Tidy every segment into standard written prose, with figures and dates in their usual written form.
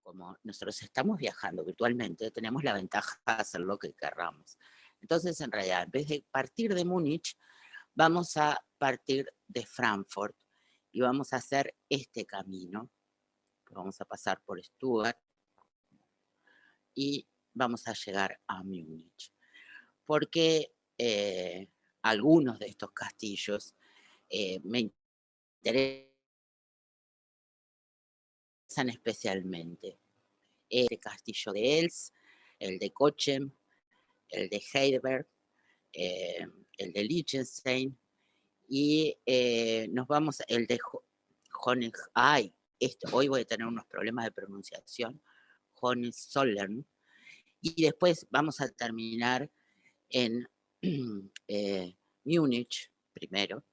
como nosotros estamos viajando virtualmente, tenemos la ventaja de hacer lo que querramos. Entonces, en realidad, en vez de partir de Múnich, vamos a partir de Frankfurt y vamos a hacer este camino. Vamos a pasar por Stuttgart y vamos a llegar a Múnich. Porque algunos de estos castillos me interesan especialmente. El castillo de Els, el de Cochem, el de Heidelberg, el de Liechtenstein, y nos vamos, el de Hohenzollern, hoy voy a tener unos problemas de pronunciación, Hohenzollern, y después vamos a terminar en Múnich primero,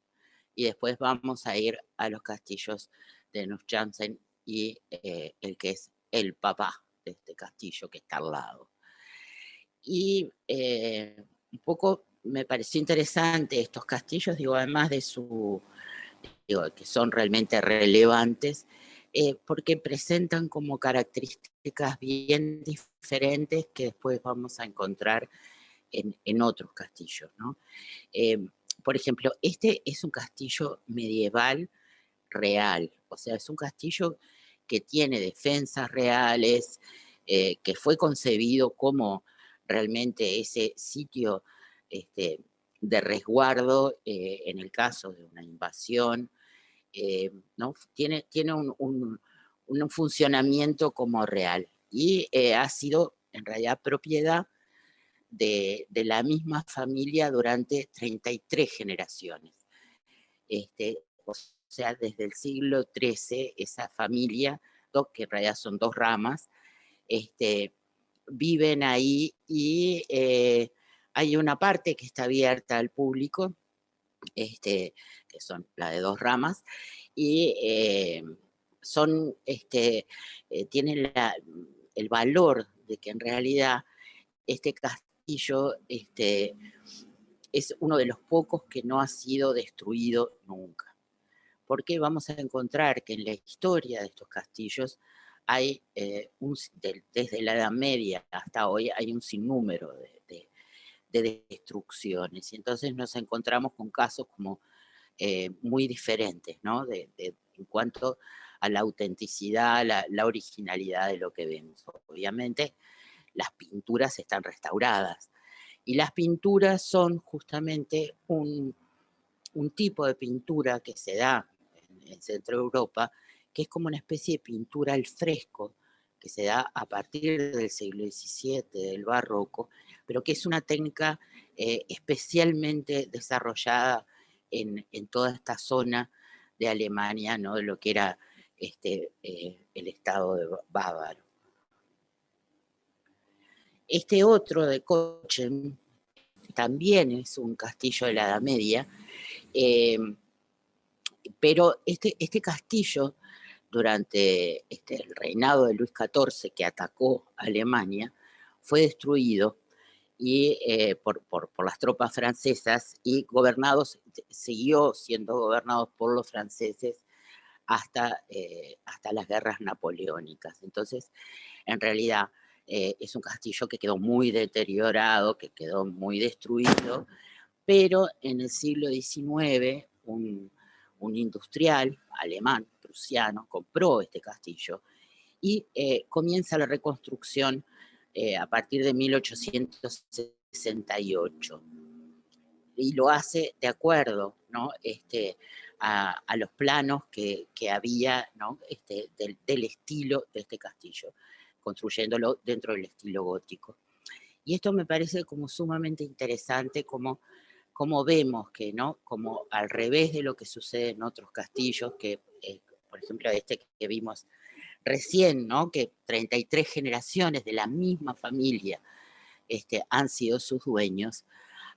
y después vamos a ir a los castillos de Neuschwanstein y el que es el papá de este castillo que está al lado. Y un poco me pareció interesante estos castillos, digo, además de que son realmente relevantes, porque presentan como características bien diferentes que después vamos a encontrar en otros castillos, ¿no? Por ejemplo, este es un castillo medieval real, o sea, es un castillo que tiene defensas reales, que fue concebido como realmente ese sitio de resguardo en el caso de una invasión, ¿no? Tiene un funcionamiento como real y ha sido en realidad propiedad de la misma familia durante 33 generaciones. O sea, desde el siglo XIII, esa familia, que en realidad son dos ramas, viven ahí y hay una parte que está abierta al público, que son la de dos ramas, y tienen el valor de que en realidad este castillo es uno de los pocos que no ha sido destruido nunca. Porque vamos a encontrar que en la historia de estos castillos hay, desde la Edad Media hasta hoy, hay un sinnúmero de destrucciones. Y entonces nos encontramos con casos como muy diferentes, ¿no? En cuanto a la autenticidad, la originalidad de lo que vemos. Obviamente, las pinturas están restauradas. Y las pinturas son justamente un tipo de pintura que se da en Centro Europa, que es como una especie de pintura al fresco, que se da a partir del siglo XVII, del barroco, pero que es una técnica especialmente desarrollada en toda esta zona de Alemania, ¿no? De lo que era el estado de bávaro. Este otro de Cochem también es un castillo de la Edad Media, pero este castillo, durante el reinado de Luis XIV, que atacó a Alemania, fue destruido y, por las tropas francesas y siguió siendo gobernado por los franceses hasta las guerras napoleónicas. Entonces, en realidad, es un castillo que quedó muy deteriorado, que quedó muy destruido, pero en el siglo XIX un industrial alemán, prusiano, compró este castillo y comienza la reconstrucción a partir de 1868. Y lo hace de acuerdo, ¿no? A los planos que había, ¿no? del estilo de este castillo, construyéndolo dentro del estilo gótico. Y esto me parece como sumamente interesante, como vemos que, ¿no? Como al revés de lo que sucede en otros castillos, que, por ejemplo, que vimos recién, ¿no? Que 33 generaciones de la misma familia han sido sus dueños.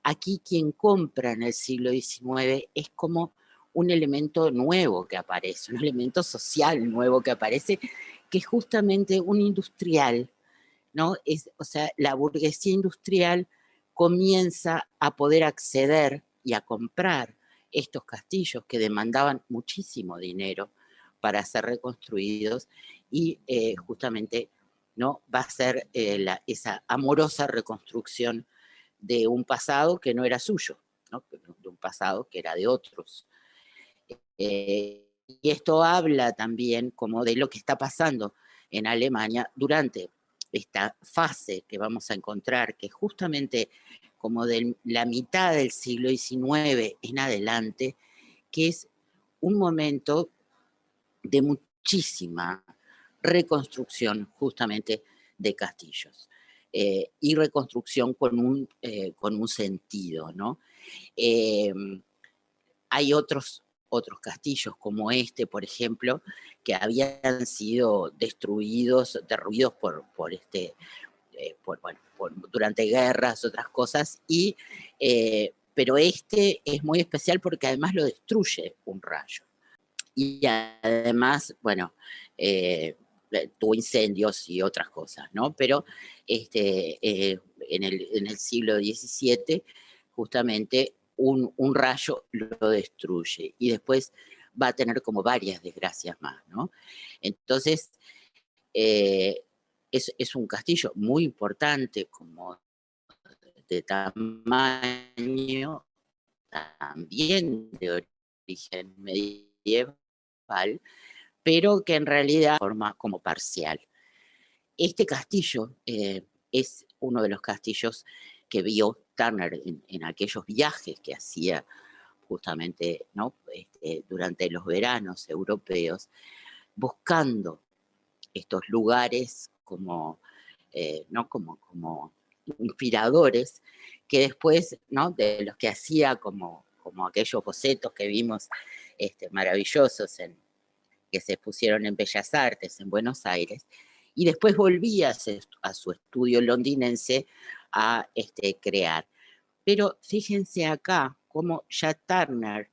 Aquí quien compra en el siglo XIX es como un elemento nuevo que aparece, un elemento social nuevo que aparece, que es justamente un industrial, ¿no? O sea, la burguesía industrial comienza a poder acceder y a comprar estos castillos que demandaban muchísimo dinero, para ser reconstruidos y justamente ¿no? Va a ser esa amorosa reconstrucción de un pasado que no era suyo, ¿no? De un pasado que era de otros. Y esto habla también como de lo que está pasando en Alemania durante esta fase que vamos a encontrar, que justamente como de la mitad del siglo XIX en adelante, que es un momento de muchísima reconstrucción justamente de castillos. Y reconstrucción con un sentido, ¿no? Hay otros castillos como este, por ejemplo, que habían sido destruidos, derruidos durante guerras, otras cosas, pero este es muy especial porque además lo destruye un rayo. Y además, bueno, tuvo incendios y otras cosas, ¿no? Pero en el siglo XVII, justamente un rayo lo destruye y después va a tener como varias desgracias más, ¿no? Entonces, es un castillo muy importante, como de tamaño, también de origen medieval, pero que en realidad forma como parcial. Este castillo es uno de los castillos que vio Turner en aquellos viajes que hacía justamente, ¿no? Durante los veranos europeos, buscando estos lugares como, ¿no? como inspiradores, que después, ¿no? De los que hacía como aquellos bocetos que vimos maravillosos que se pusieron en Bellas Artes en Buenos Aires, y después volvía a su estudio londinense a crear. Pero fíjense acá cómo ya Turner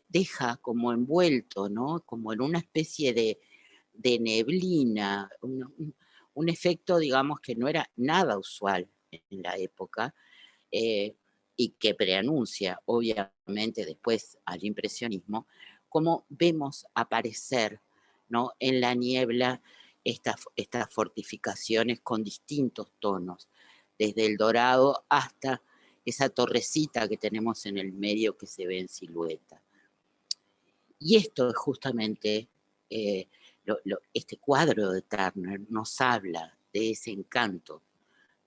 deja como envuelto, ¿no? Como en una especie de neblina, un efecto, digamos, que no era nada usual en la época, eh, y que preanuncia, obviamente, después al impresionismo, como vemos aparecer, ¿no? En la niebla estas fortificaciones con distintos tonos, desde el dorado hasta esa torrecita que tenemos en el medio que se ve en silueta. Y esto es justamente, este cuadro de Turner nos habla de ese encanto,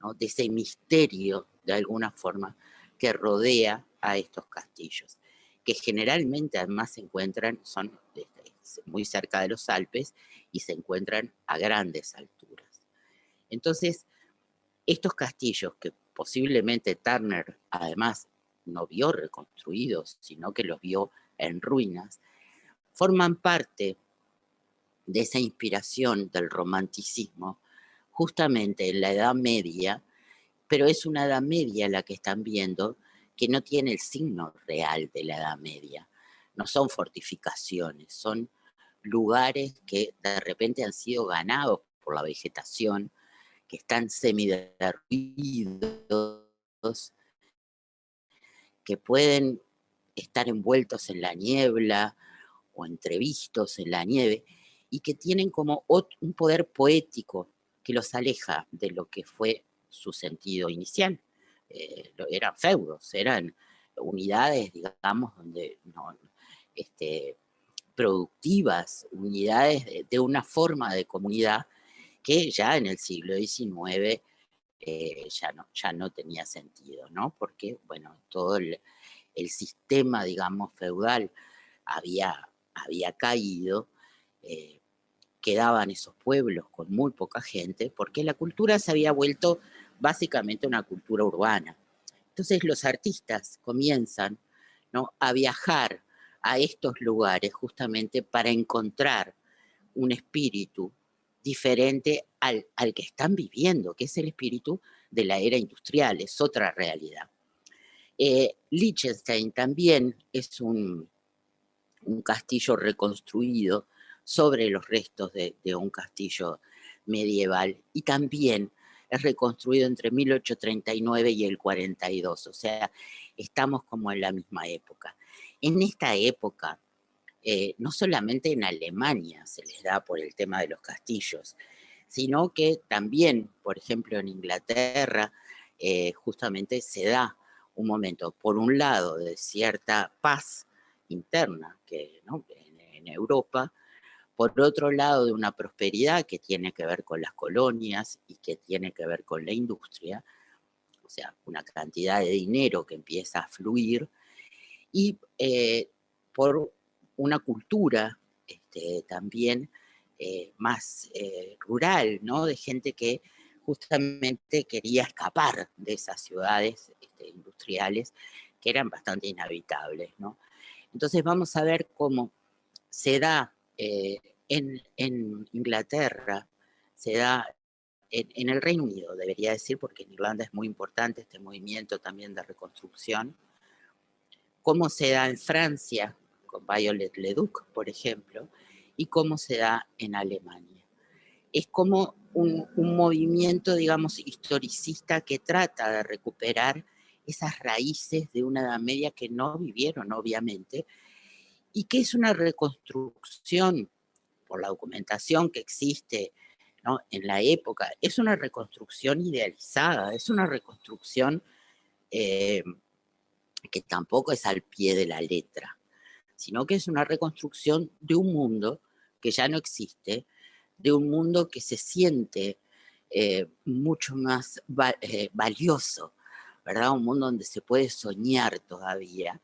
¿no? De ese misterio, de alguna forma, que rodea a estos castillos, que generalmente además se encuentran, son muy cerca de los Alpes y se encuentran a grandes alturas. Entonces, estos castillos que posiblemente Turner además no vio reconstruidos, sino que los vio en ruinas, forman parte de esa inspiración del romanticismo justamente en la Edad Media, pero es una Edad Media la que están viendo que no tiene el signo real de la Edad Media. No son fortificaciones, son lugares que de repente han sido ganados por la vegetación, que están semiderruidos, que pueden estar envueltos en la niebla o entrevistos en la nieve, y que tienen como un poder poético que los aleja de lo que fue su sentido inicial. Eran feudos, eran unidades, digamos, donde no, productivas, unidades de una forma de comunidad que ya en el siglo XIX ya no tenía sentido, ¿no? Porque, bueno, todo el sistema, digamos, feudal había caído, eh, quedaban esos pueblos con muy poca gente, porque la cultura se había vuelto básicamente una cultura urbana. Entonces los artistas comienzan, ¿no? A viajar a estos lugares justamente para encontrar un espíritu diferente al que están viviendo, que es el espíritu de la era industrial, es otra realidad. Liechtenstein también es un castillo reconstruido sobre los restos de un castillo medieval, y también es reconstruido entre 1839 y el 42, o sea, estamos como en la misma época. En esta época no solamente en Alemania se les da por el tema de los castillos, sino que también, por ejemplo, en Inglaterra, justamente se da un momento, por un lado, de cierta paz interna que, ¿no?, en Europa, por otro lado, de una prosperidad que tiene que ver con las colonias y que tiene que ver con la industria, o sea, una cantidad de dinero que empieza a fluir, y por una cultura también más rural, ¿no? De gente que justamente quería escapar de esas ciudades industriales que eran bastante inhabitables, ¿no? Entonces vamos a ver cómo se da en Inglaterra, se da en el Reino Unido, debería decir, porque en Irlanda es muy importante este movimiento también de reconstrucción, cómo se da en Francia, con Violet Leduc, por ejemplo, y cómo se da en Alemania. Es como un movimiento, digamos, historicista que trata de recuperar esas raíces de una Edad Media que no vivieron, obviamente, y que es una reconstrucción, por la documentación que existe, ¿no?, en la época, es una reconstrucción idealizada, es una reconstrucción que tampoco es al pie de la letra, sino que es una reconstrucción de un mundo que ya no existe, de un mundo que se siente mucho más valioso, ¿verdad? Un mundo donde se puede soñar todavía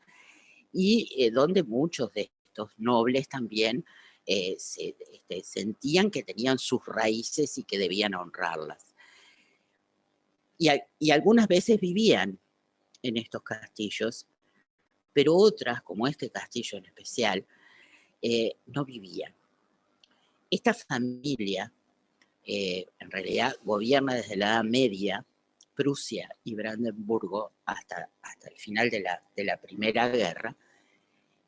y donde muchos de estos nobles también sentían que tenían sus raíces y que debían honrarlas. Y algunas veces vivían en estos castillos, pero otras, como este castillo en especial, no vivían. Esta familia, en realidad, gobierna desde la Edad Media, Prusia y Brandenburgo, hasta el final de la Primera Guerra,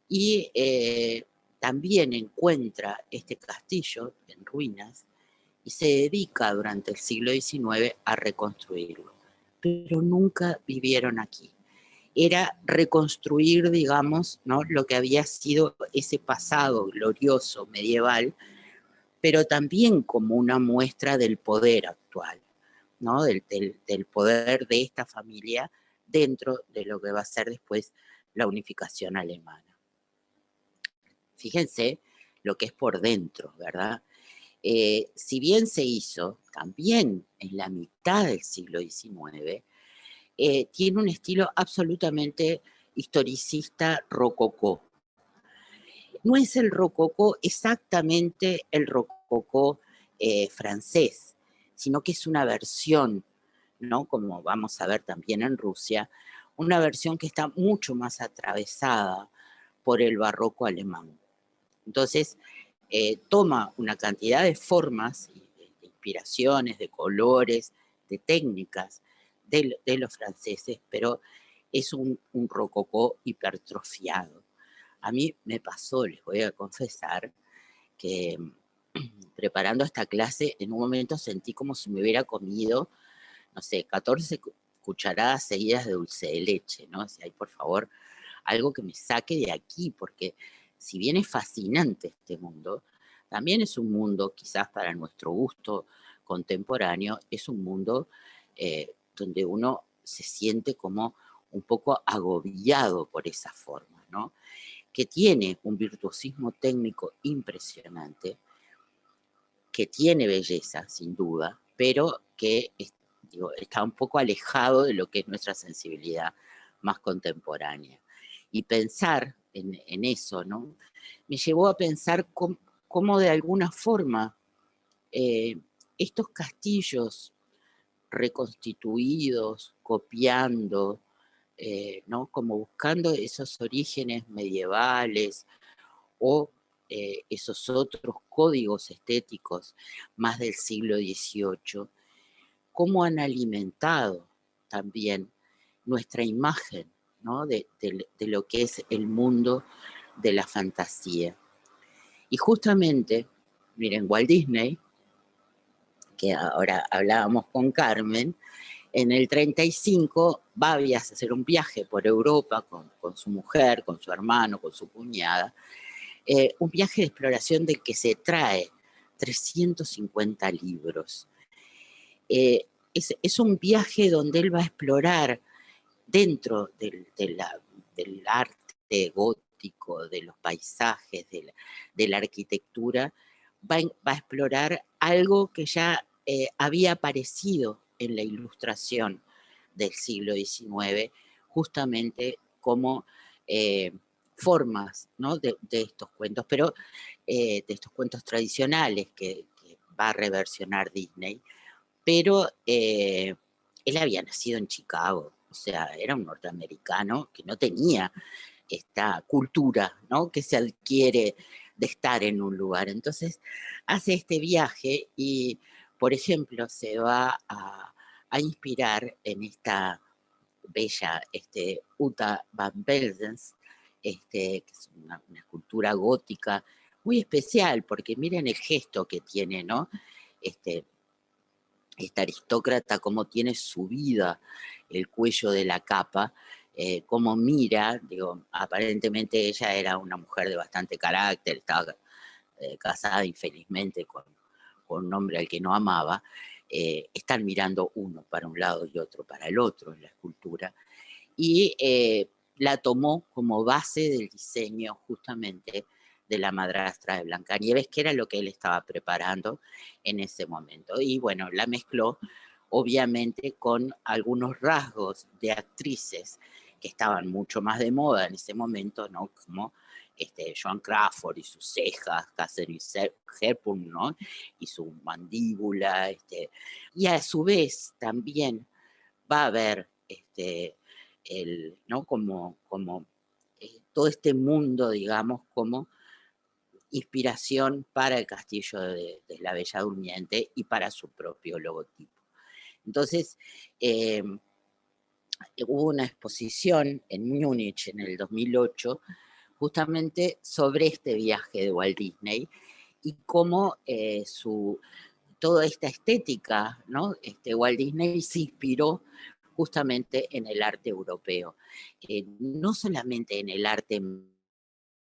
y también encuentra este castillo en ruinas y se dedica durante el siglo XIX a reconstruirlo, pero nunca vivieron aquí. Era reconstruir, digamos, ¿no?, lo que había sido ese pasado glorioso medieval, pero también como una muestra del poder actual, ¿no?, del poder de esta familia dentro de lo que va a ser después la unificación alemana. Fíjense lo que es por dentro, ¿verdad? Si bien se hizo también en la mitad del siglo XIX, tiene un estilo absolutamente historicista rococó. No es el rococó exactamente el rococó francés, sino que es una versión, ¿no?, como vamos a ver también en Rusia, una versión que está mucho más atravesada por el barroco alemán. Entonces, toma una cantidad de formas, de inspiraciones, de colores, de técnicas de los franceses, pero es un rococó hipertrofiado. A mí me pasó, les voy a confesar, que preparando esta clase, en un momento sentí como si me hubiera comido, no sé, 14 cucharadas seguidas de dulce de leche, ¿no? O sea, ay, por favor, algo que me saque de aquí, porque si bien es fascinante este mundo, también es un mundo, quizás para nuestro gusto contemporáneo, es un mundo donde uno se siente como un poco agobiado por esa forma, ¿no? Que tiene un virtuosismo técnico impresionante, que tiene belleza, sin duda, pero que está un poco alejado de lo que es nuestra sensibilidad más contemporánea. Y pensar en eso, ¿no?, me llevó a pensar cómo de alguna forma eh, estos castillos reconstituidos, copiando, ¿no?, como buscando esos orígenes medievales o esos otros códigos estéticos más del siglo XVIII, cómo han alimentado también nuestra imagen, ¿no?, de lo que es el mundo de la fantasía. Y justamente, miren, Walt Disney, que ahora hablábamos con Carmen, en el 35 va a hacer un viaje por Europa con su mujer, con su hermano, con su cuñada, un viaje de exploración del que se trae 350 libros. Es un viaje donde él va a explorar dentro del arte gótico, de los paisajes, de la arquitectura, va a explorar algo que ya había aparecido en la ilustración del siglo XIX, justamente como formas, ¿no?, de estos cuentos, pero de estos cuentos tradicionales que va a reversionar Disney, pero él había nacido en Chicago, o sea, era un norteamericano que no tenía esta cultura, ¿no?, que se adquiere de estar en un lugar. Entonces hace este viaje y, por ejemplo, se va a inspirar en esta bella Uta van Beldens, que es una escultura gótica muy especial, porque miren el gesto que tiene, ¿no? Esta aristócrata, cómo tiene subida el cuello de la capa, cómo mira, digo, aparentemente ella era una mujer de bastante carácter, estaba casada infelizmente con un hombre al que no amaba, están mirando uno para un lado y otro para el otro en la escultura, y la tomó como base del diseño justamente de la madrastra de Blancanieves, que era lo que él estaba preparando en ese momento. Y bueno, la mezcló obviamente con algunos rasgos de actrices que estaban mucho más de moda en ese momento, ¿no? Como Joan Crawford y sus cejas, Catherine Hepburn, ¿no?, y su mandíbula, y a su vez también va a haber ¿no?, como todo este mundo, digamos, como inspiración para el castillo de la Bella Durmiente y para su propio logotipo. Entonces, hubo una exposición en Múnich en el 2008 justamente sobre este viaje de Walt Disney y cómo toda esta estética, ¿no?, Walt Disney se inspiró justamente en el arte europeo, no solamente en el arte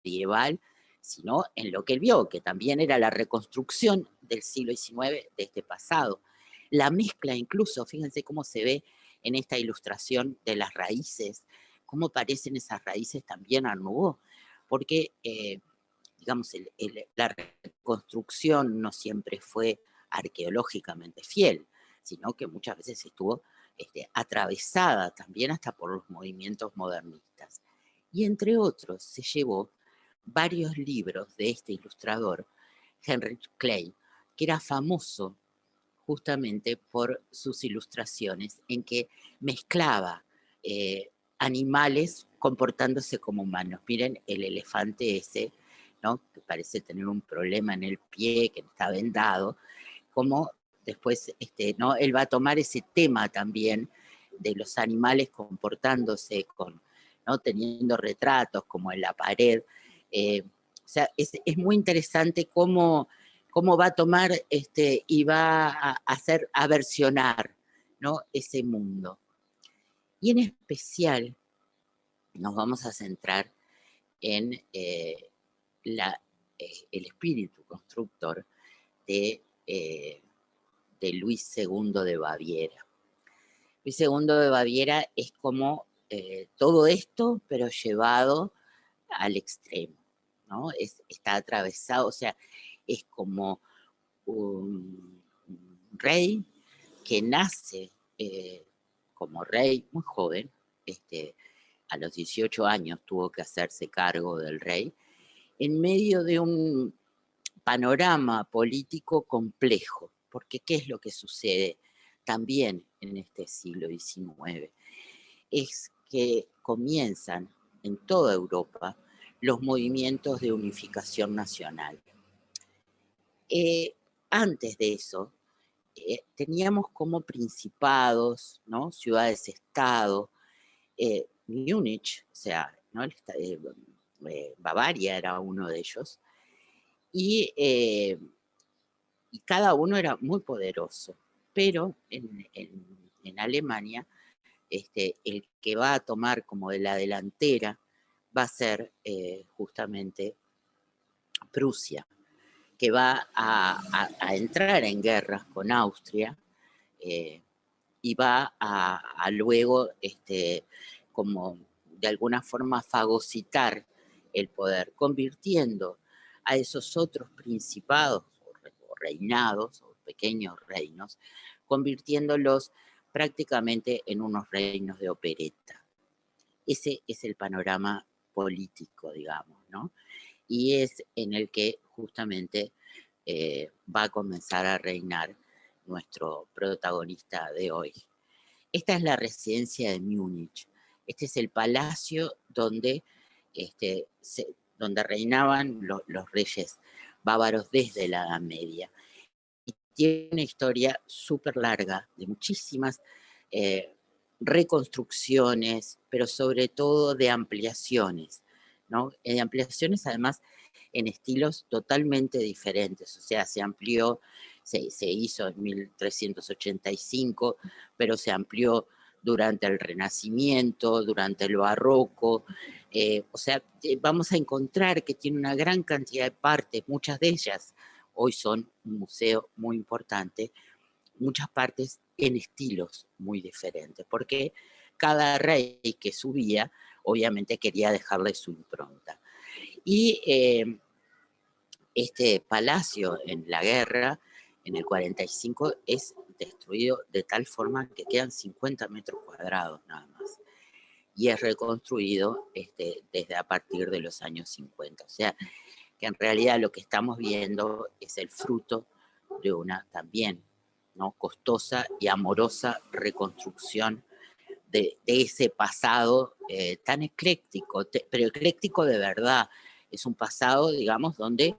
medieval, sino en lo que él vio, que también era la reconstrucción del siglo XIX de este pasado. La mezcla incluso, fíjense cómo se ve en esta ilustración de las raíces, cómo parecen esas raíces también Art Nouveau, porque digamos, la reconstrucción no siempre fue arqueológicamente fiel, sino que muchas veces estuvo atravesada también hasta por los movimientos modernistas. Y entre otros se llevó varios libros de este ilustrador, Heinrich Klein, que era famoso justamente por sus ilustraciones en que mezclaba animales comportándose como humanos. Miren el elefante ese, ¿no?, que parece tener un problema en el pie, que está vendado, como después ¿no?, él va a tomar ese tema también de los animales comportándose ¿no?, teniendo retratos como en la pared. O sea, es muy interesante cómo va a tomar y va a versionar, ¿no?, ese mundo. Y en especial nos vamos a centrar en el espíritu constructor de, de Luis II de Baviera. Luis II de Baviera es como todo esto, pero llevado al extremo, ¿no? Está atravesado, o sea, es como un rey que nace como rey muy joven, a los 18 años tuvo que hacerse cargo del rey, en medio de un panorama político complejo, porque ¿qué es lo que sucede también en este siglo XIX? Es que comienzan en toda Europa los movimientos de unificación nacional. Antes de eso, teníamos como principados, ¿no?, ciudades-estado, Múnich, o sea, ¿no?, Bavaria era uno de ellos, y cada uno era muy poderoso, pero en Alemania, el que va a tomar como de la delantera va a ser justamente Prusia, que va a entrar en guerra con Austria, y va a luego, como de alguna forma, fagocitar el poder, convirtiendo a esos otros principados o reinados o pequeños reinos, convirtiéndolos prácticamente en unos reinos de opereta. Ese es el panorama político, digamos, ¿no? Y es en el que justamente va a comenzar a reinar nuestro protagonista de hoy. Esta es la residencia de Múnich. Este es el palacio donde, donde reinaban los reyes bávaros desde la Edad Media. Y tiene una historia súper larga de muchísimas eh, reconstrucciones, pero sobre todo de ampliaciones, ¿no? De ampliaciones además en estilos totalmente diferentes, o sea, se amplió, se hizo en 1385, pero se amplió durante el Renacimiento, durante el Barroco, o sea, vamos a encontrar que tiene una gran cantidad de partes, muchas de ellas hoy son un museo muy importante, muchas partes en estilos muy diferentes, porque cada rey que subía, obviamente quería dejarle su impronta. Y este palacio en la guerra, en el 45, es destruido de tal forma que quedan 50 metros cuadrados nada más. Y es reconstruido desde a partir de los años 50. O sea, que en realidad lo que estamos viendo es el fruto de una también, ¿no?, costosa y amorosa reconstrucción de ese pasado tan ecléctico, pero ecléctico de verdad. Es un pasado, digamos, donde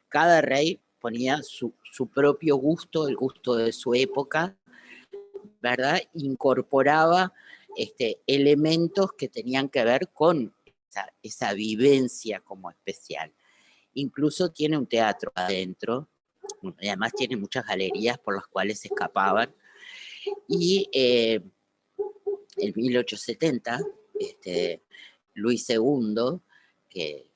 cada rey ponía su propio gusto, el gusto de su época, ¿verdad? Incorporaba elementos que tenían que ver con esa vivencia como especial. Incluso tiene un teatro adentro, y además tiene muchas galerías por las cuales se escapaban. Y en 1870, Luis II, que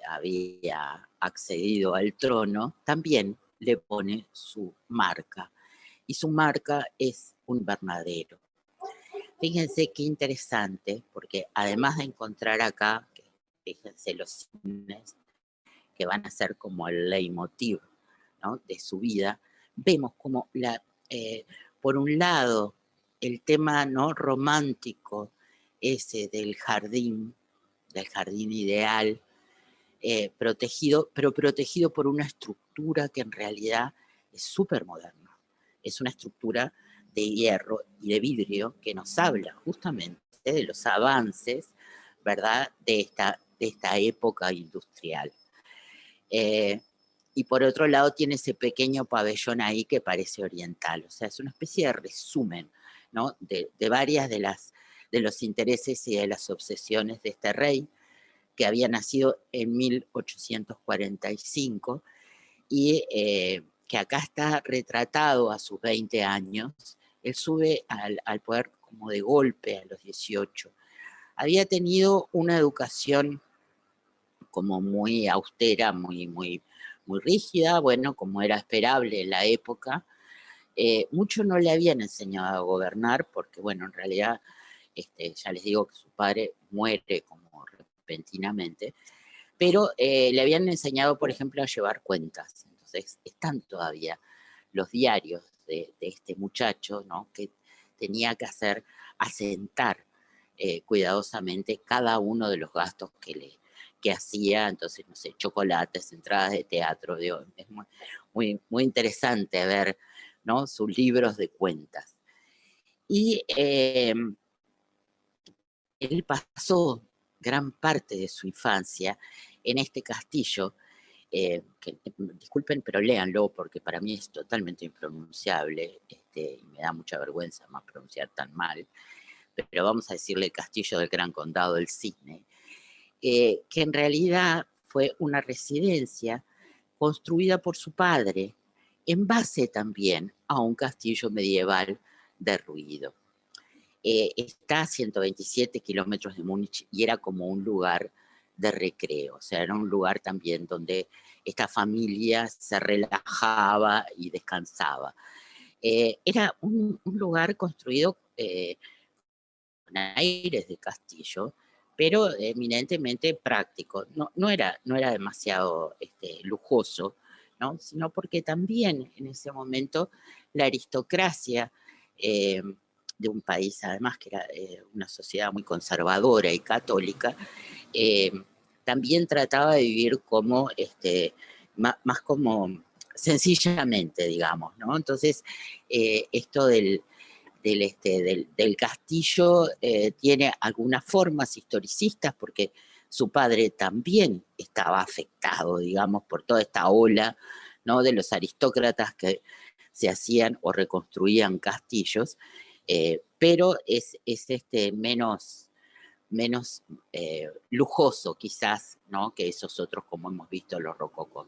había accedido al trono, también le pone su marca. Y su marca es un invernadero. Fíjense qué interesante, porque además de encontrar acá, fíjense los cines que van a ser como el leitmotiv, ¿no?, de su vida, vemos como por un lado el tema, ¿no?, romántico ese del jardín ideal, protegido, pero protegido por una estructura que en realidad es súper moderna. Es una estructura de hierro y de vidrio que nos habla justamente de los avances, ¿verdad?, de esta época industrial. Y por otro lado tiene ese pequeño pabellón ahí que parece oriental, o sea, es una especie de resumen, ¿no?, de varias de los intereses y de las obsesiones de este rey, que había nacido en 1845 y que acá está retratado a sus 20 años. Él sube al poder como de golpe a los 18. Había tenido una educación como muy austera, muy rígida, bueno, como era esperable en la época. Mucho no le habían enseñado a gobernar porque, bueno, en realidad, ya les digo que su padre muere como repentinamente, pero le habían enseñado, por ejemplo, a llevar cuentas. Entonces, están todavía los diarios de este muchacho, ¿no?, que tenía que asentar cuidadosamente cada uno de los gastos que hacía. Entonces, no sé, chocolates, entradas de teatro, digo, es muy interesante ver, ¿no?, sus libros de cuentas. Y él pasó gran parte de su infancia en este castillo, que disculpen, pero léanlo porque para mí es totalmente impronunciable, y me da mucha vergüenza más pronunciar tan mal, pero vamos a decirle el Castillo del Gran Condado del Cisne, que en realidad fue una residencia construida por su padre, en base también a un castillo medieval derruido. Está a 127 kilómetros de Múnich y era como un lugar de recreo, o sea, era un lugar también donde esta familia se relajaba y descansaba. Era un lugar construido con aires de castillo, pero eminentemente práctico. No era demasiado lujoso, ¿no? Sino porque también en ese momento la aristocracia eh, de un país, además que era una sociedad muy conservadora y católica, eh, también trataba de vivir como, más como sencillamente, digamos, ¿no? Entonces, esto del castillo tiene algunas formas historicistas porque su padre también estaba afectado, digamos, por toda esta ola, ¿no? De los aristócratas que se hacían o reconstruían castillos, pero es menos lujoso quizás, ¿no? Que esos otros como hemos visto los rococó.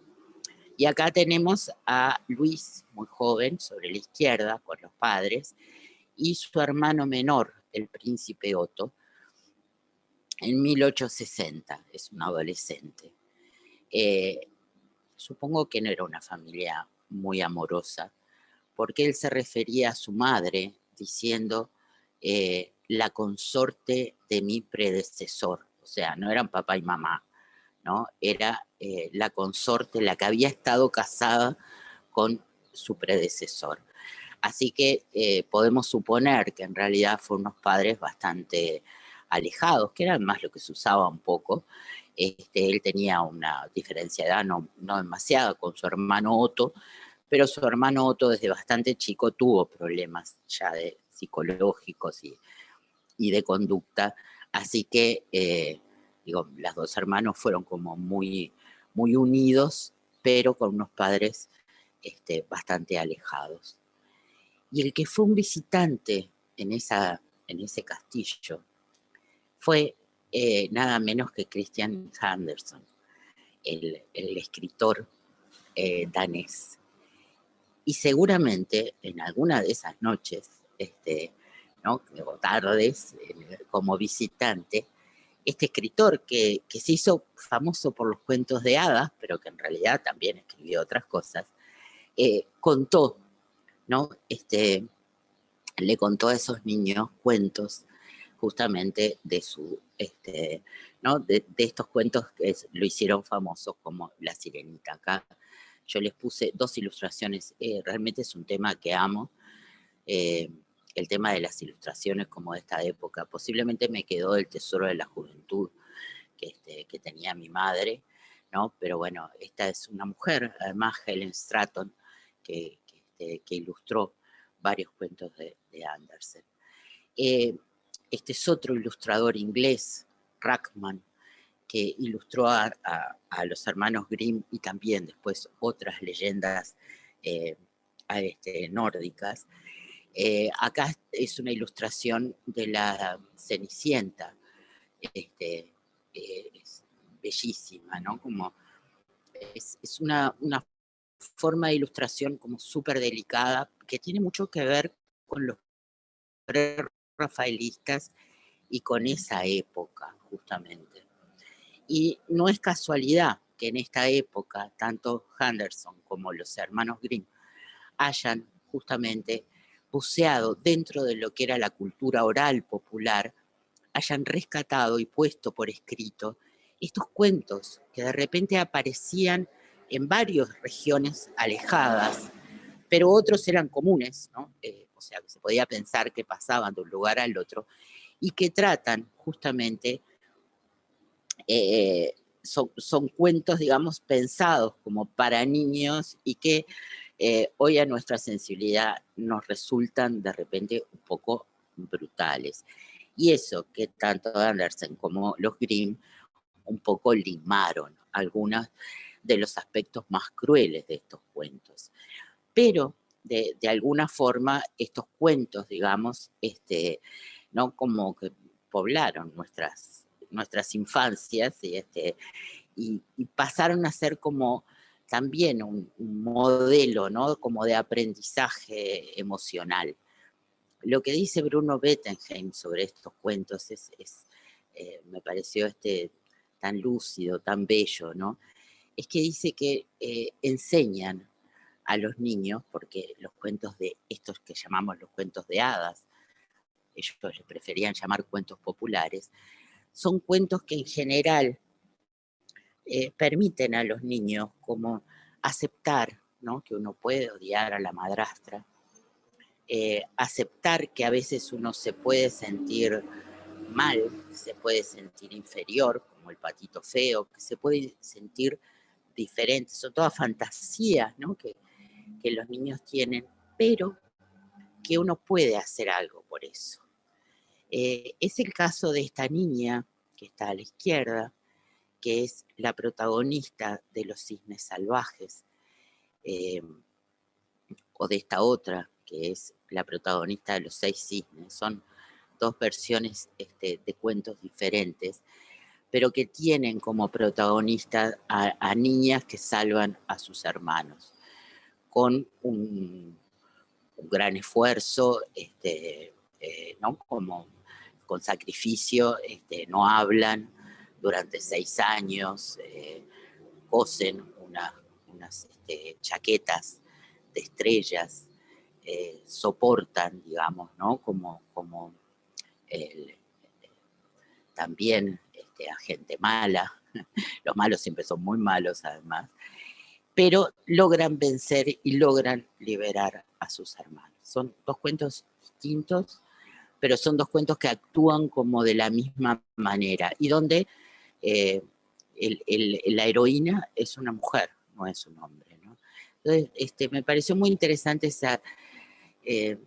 Y acá tenemos a Luis, muy joven, sobre la izquierda, con los padres, y su hermano menor, el príncipe Otto, en 1860, es un adolescente. Eh, Supongo que no era una familia muy amorosa, porque él se refería a su madre diciendo la consorte de mi predecesor, o sea, no eran papá y mamá, ¿no? Era la consorte, la que había estado casada con su predecesor. Así que podemos suponer que en realidad fueron unos padres bastante alejados, que era más lo que se usaba un poco. Él tenía una diferencia de edad no demasiada con su hermano Otto, pero su hermano Otto desde bastante chico tuvo problemas ya de psicológicos y de conducta, así que, digo, las dos hermanos fueron como muy unidos, pero con unos padres bastante alejados. Y el que fue un visitante en ese castillo fue nada menos que Christian Andersen, el escritor danés. Y seguramente en alguna de esas noches, ¿no? O tardes, como visitante, este escritor que se hizo famoso por los cuentos de hadas, pero que en realidad también escribió otras cosas, contó, ¿no? Le contó a esos niños cuentos justamente de ¿no? De estos cuentos que lo hicieron famosos como La Sirenita. Acá yo les puse dos ilustraciones, realmente es un tema que amo, eh, el tema de las ilustraciones como de esta época. Posiblemente me quedó el tesoro de la juventud que tenía mi madre, ¿no? Pero bueno, esta es una mujer, además Helen Stratton, que ilustró varios cuentos de Andersen. Eh, este es otro ilustrador inglés, Rackman, que ilustró a los hermanos Grimm y también después otras leyendas eh, nórdicas. Acá es una ilustración de la Cenicienta, es bellísima, ¿no? Como es una forma de ilustración como súper delicada que tiene mucho que ver con los pre-rafaelistas y con esa época, justamente. Y no es casualidad que en esta época, tanto Henderson como los hermanos Grimm hayan justamente buceado dentro de lo que era la cultura oral popular, hayan rescatado y puesto por escrito estos cuentos que de repente aparecían en varias regiones alejadas, pero otros eran comunes, ¿no? O sea, que se podía pensar que pasaban de un lugar al otro, y que tratan justamente, son cuentos, digamos, pensados como para niños y que hoy a nuestra sensibilidad nos resultan de repente un poco brutales. Y eso que tanto Andersen como los Grimm un poco limaron algunos de los aspectos más crueles de estos cuentos. Pero de alguna forma estos cuentos, digamos, ¿no? Como que poblaron nuestras infancias y pasaron a ser como también un modelo, ¿no? Como de aprendizaje emocional. Lo que dice Bruno Bettelheim sobre estos cuentos me pareció tan lúcido, tan bello, ¿no? Es que dice que enseñan a los niños, porque los cuentos de estos que llamamos los cuentos de hadas, ellos les preferían llamar cuentos populares, son cuentos que en general permiten a los niños como aceptar, ¿no? Que uno puede odiar a la madrastra, aceptar que a veces uno se puede sentir mal, se puede sentir inferior, como el patito feo, que se puede sentir diferente, son todas fantasías, ¿no? Que los niños tienen, pero que uno puede hacer algo por eso. Es el caso de esta niña que está a la izquierda, que es la protagonista de Los Cisnes Salvajes, eh, o de esta otra, que es la protagonista de Los Seis Cisnes. Son dos versiones de cuentos diferentes, pero que tienen como protagonista a niñas que salvan a sus hermanos, con un gran esfuerzo, ¿no? Como con sacrificio, no hablan durante 6 años, cosen unas chaquetas de estrellas, soportan, digamos, ¿no? Como el, también a gente mala, los malos siempre son muy malos además, pero logran vencer y logran liberar a sus hermanos. Son dos cuentos distintos, pero son dos cuentos que actúan como de la misma manera y donde eh, la heroína es una mujer, no es un hombre, ¿no? Entonces, me pareció muy interesante eh,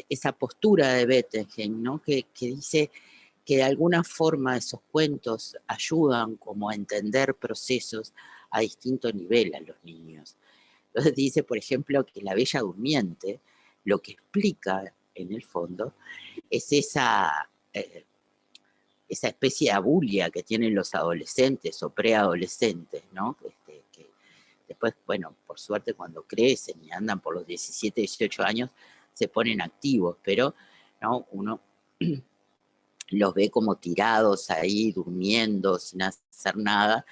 esa postura de Bettelheim, ¿no? Que dice que de alguna forma esos cuentos ayudan como a entender procesos a distinto nivel a los niños. Entonces dice, por ejemplo, que La Bella Durmiente lo que explica en el fondo es esa especie de abulia que tienen los adolescentes o preadolescentes, ¿no? Que después, bueno, por suerte cuando crecen y andan por los 17, 18 años, se ponen activos, pero ¿no? Uno los ve como tirados ahí, durmiendo, sin hacer nada,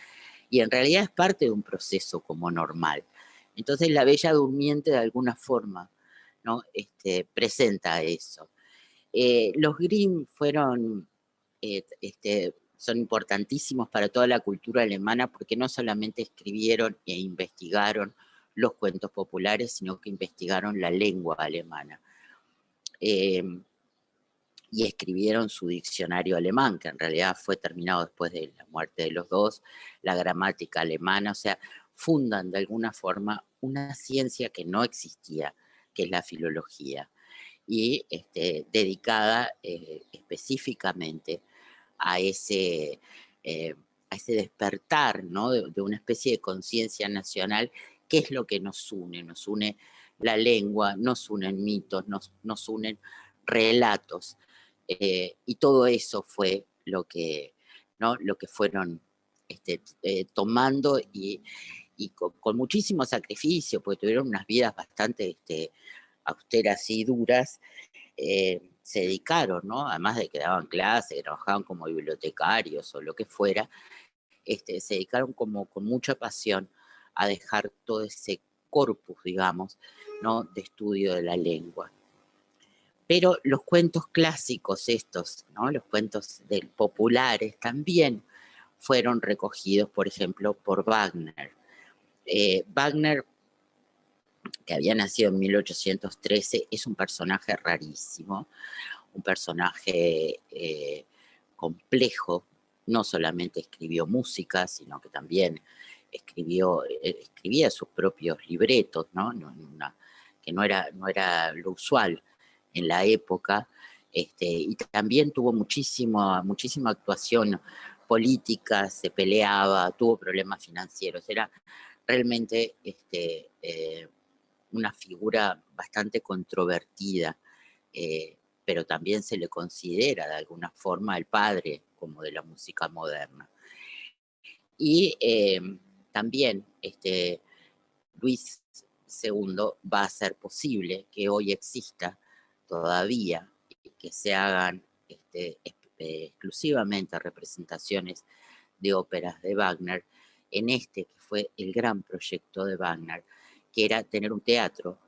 y en realidad es parte de un proceso como normal. Entonces la Bella Durmiente de alguna forma, ¿no? Presenta eso. Los Grimm fueron, son importantísimos para toda la cultura alemana porque no solamente escribieron e investigaron los cuentos populares, sino que investigaron la lengua alemana. Y escribieron su diccionario alemán, que en realidad fue terminado después de la muerte de los dos, la gramática alemana, o sea, fundan de alguna forma una ciencia que no existía, que es la filología, y dedicada específicamente a eh, ese despertar, ¿no? de una especie de conciencia nacional, que es lo que nos une la lengua, nos unen mitos, nos unen relatos, y todo eso fue lo que, ¿no? Lo que fueron tomando y con muchísimo sacrificio, porque tuvieron unas vidas bastante austeras y duras, se dedicaron, ¿no? Además de que daban clases, trabajaban como bibliotecarios o lo que fuera, se dedicaron como con mucha pasión a dejar todo ese corpus, digamos, ¿no? De estudio de la lengua. Pero los cuentos clásicos estos, ¿no? Los cuentos populares también fueron recogidos, por ejemplo, por Wagner. Wagner, que había nacido en 1813, es un personaje rarísimo, un personaje complejo. No solamente escribió música, sino que también escribía sus propios libretos, ¿no? Que no era lo usual en la época, y también tuvo muchísima actuación política, se peleaba, tuvo problemas financieros, era realmente una figura bastante controvertida, eh, pero también se le considera de alguna forma el padre como de la música moderna. Y también Luis II va a hacer posible que hoy exista todavía y que se hagan exclusivamente representaciones de óperas de Wagner, en este que fue el gran proyecto de Wagner, que era tener un teatro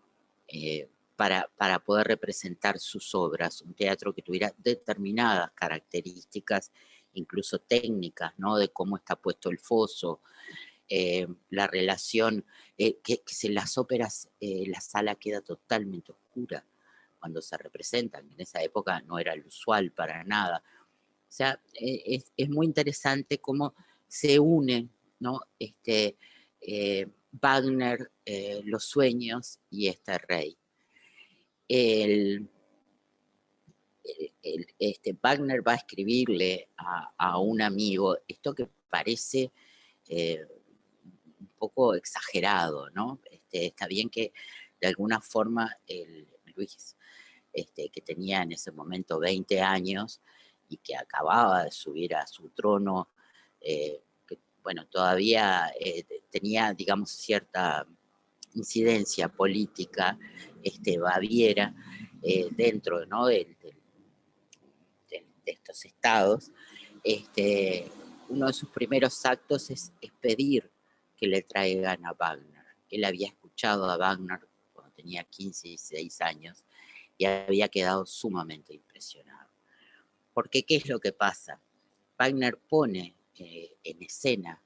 para poder representar sus obras, un teatro que tuviera determinadas características, incluso técnicas, ¿no? De cómo está puesto el foso, la relación, que en las óperas la sala queda totalmente oscura cuando se representan. En esa época no era lo usual para nada. O sea, es muy interesante cómo se unen, ¿no? Wagner, los sueños y este rey. Wagner va a escribirle a un amigo esto que parece un poco exagerado, ¿no? Está bien que de alguna forma Luis, que tenía en ese momento 20 años y que acababa de subir a su trono, que, bueno, todavía tenía, digamos, cierta incidencia política, Baviera, dentro, ¿no? De estos estados, uno de sus primeros actos es pedir que le traigan a Wagner. Él había escuchado a Wagner cuando tenía 15, 16 años y había quedado sumamente impresionado. Porque, ¿qué es lo que pasa? Wagner pone en escena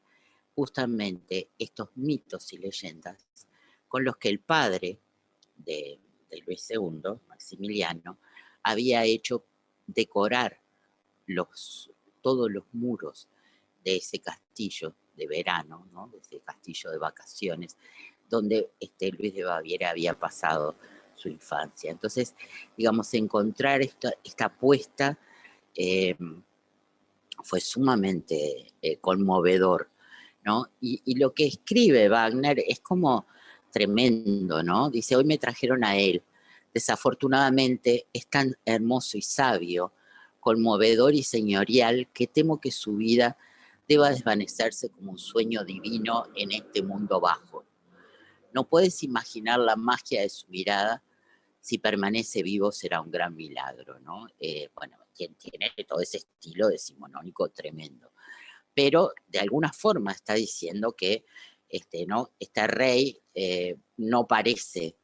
justamente estos mitos y leyendas con los que el padre de Luis II, Maximiliano, había hecho decorar todos los muros de ese castillo de verano, ¿no? De ese castillo de vacaciones, donde Luis de Baviera había pasado su infancia. Entonces, digamos, encontrar esta apuesta fue sumamente conmovedor, ¿no? Y lo que escribe Wagner es como tremendo, ¿no? Dice, hoy me trajeron a él. Desafortunadamente es tan hermoso y sabio, conmovedor y señorial que temo que su vida deba desvanecerse como un sueño divino en este mundo bajo. No puedes imaginar la magia de su mirada. Si permanece vivo será un gran milagro, ¿no? Bueno, tiene todo ese estilo decimonónico tremendo. Pero de alguna forma está diciendo que ¿no? Este rey no parece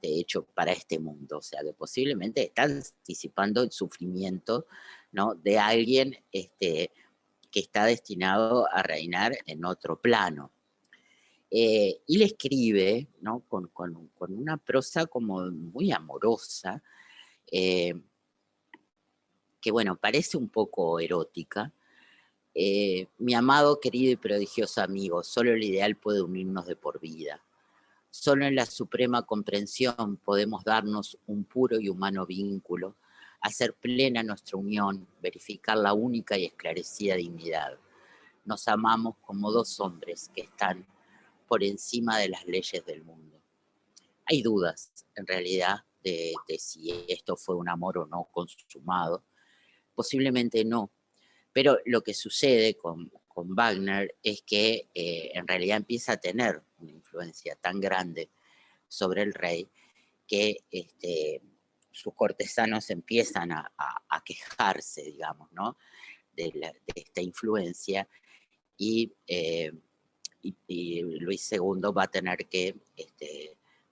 hecho para este mundo, o sea que posiblemente está anticipando el sufrimiento, ¿no? De alguien que está destinado a reinar en otro plano. Y le escribe, ¿no? Con una prosa como muy amorosa, que bueno, parece un poco erótica. Mi amado, querido y prodigioso amigo, solo el ideal puede unirnos de por vida. Solo en la suprema comprensión podemos darnos un puro y humano vínculo, hacer plena nuestra unión, verificar la única y esclarecida dignidad. Nos amamos como dos hombres que están por encima de las leyes del mundo. Hay dudas, en realidad, de si esto fue un amor o no consumado. Posiblemente no, pero lo que sucede con Wagner es que en realidad empieza a tener una influencia tan grande sobre el rey que sus cortesanos empiezan a quejarse, digamos, ¿no? De esta influencia y, y Luis II va a tener que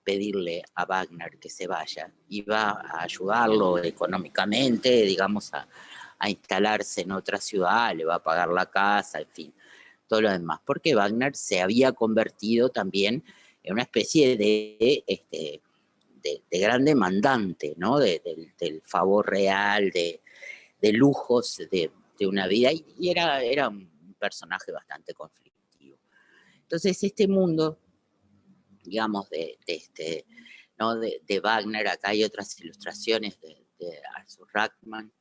pedirle a Wagner que se vaya y va a ayudarlo económicamente, digamos, a instalarse en otra ciudad, le va a pagar la casa, en fin, todo lo demás, porque Wagner se había convertido también en una especie de gran demandante, ¿no? Del favor real, de lujos, de una vida, y era un personaje bastante conflictivo. Entonces, este mundo, digamos, ¿no? de Wagner, acá hay otras ilustraciones de Arthur Rackman,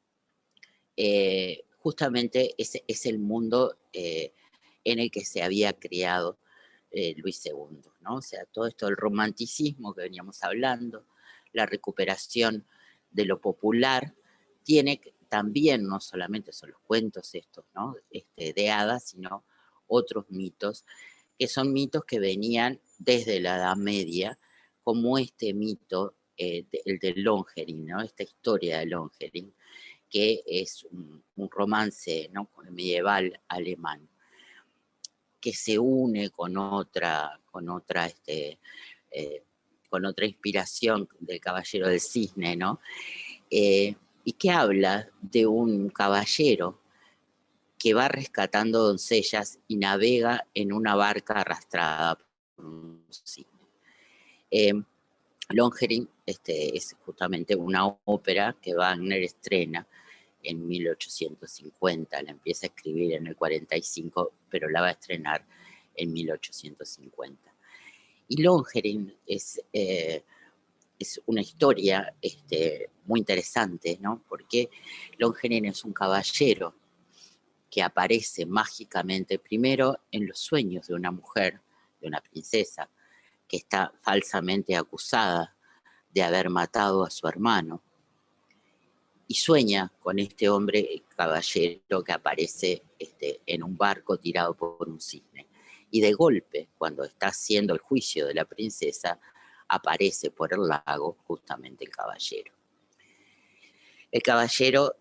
justamente es el mundo en el que se había criado Luis II, ¿no? O sea, todo esto del romanticismo que veníamos hablando, la recuperación de lo popular, tiene también, no solamente son los cuentos estos, ¿no? De hadas, sino otros mitos, que son mitos que venían desde la Edad Media, como este mito, el de Lohengrin, ¿no? Esta historia de Lohengrin, que es un romance, ¿no? medieval alemán. que se une con otra eh, con otra inspiración del Caballero del Cisne, ¿no? Y que habla de un caballero que va rescatando doncellas y navega en una barca arrastrada por un cisne. Lohengrin es justamente una ópera que Wagner estrena en 1850, la empieza a escribir en el 45, pero la va a estrenar en 1850. Y Lohengrin es una historia muy interesante, ¿no? Porque Lohengrin es un caballero que aparece mágicamente primero en los sueños de una mujer, de una princesa, que está falsamente acusada de haber matado a su hermano, y sueña con este hombre caballero que aparece en un barco tirado por un cisne. Y de golpe, cuando está haciendo el juicio de la princesa, aparece por el lago justamente el caballero. El caballero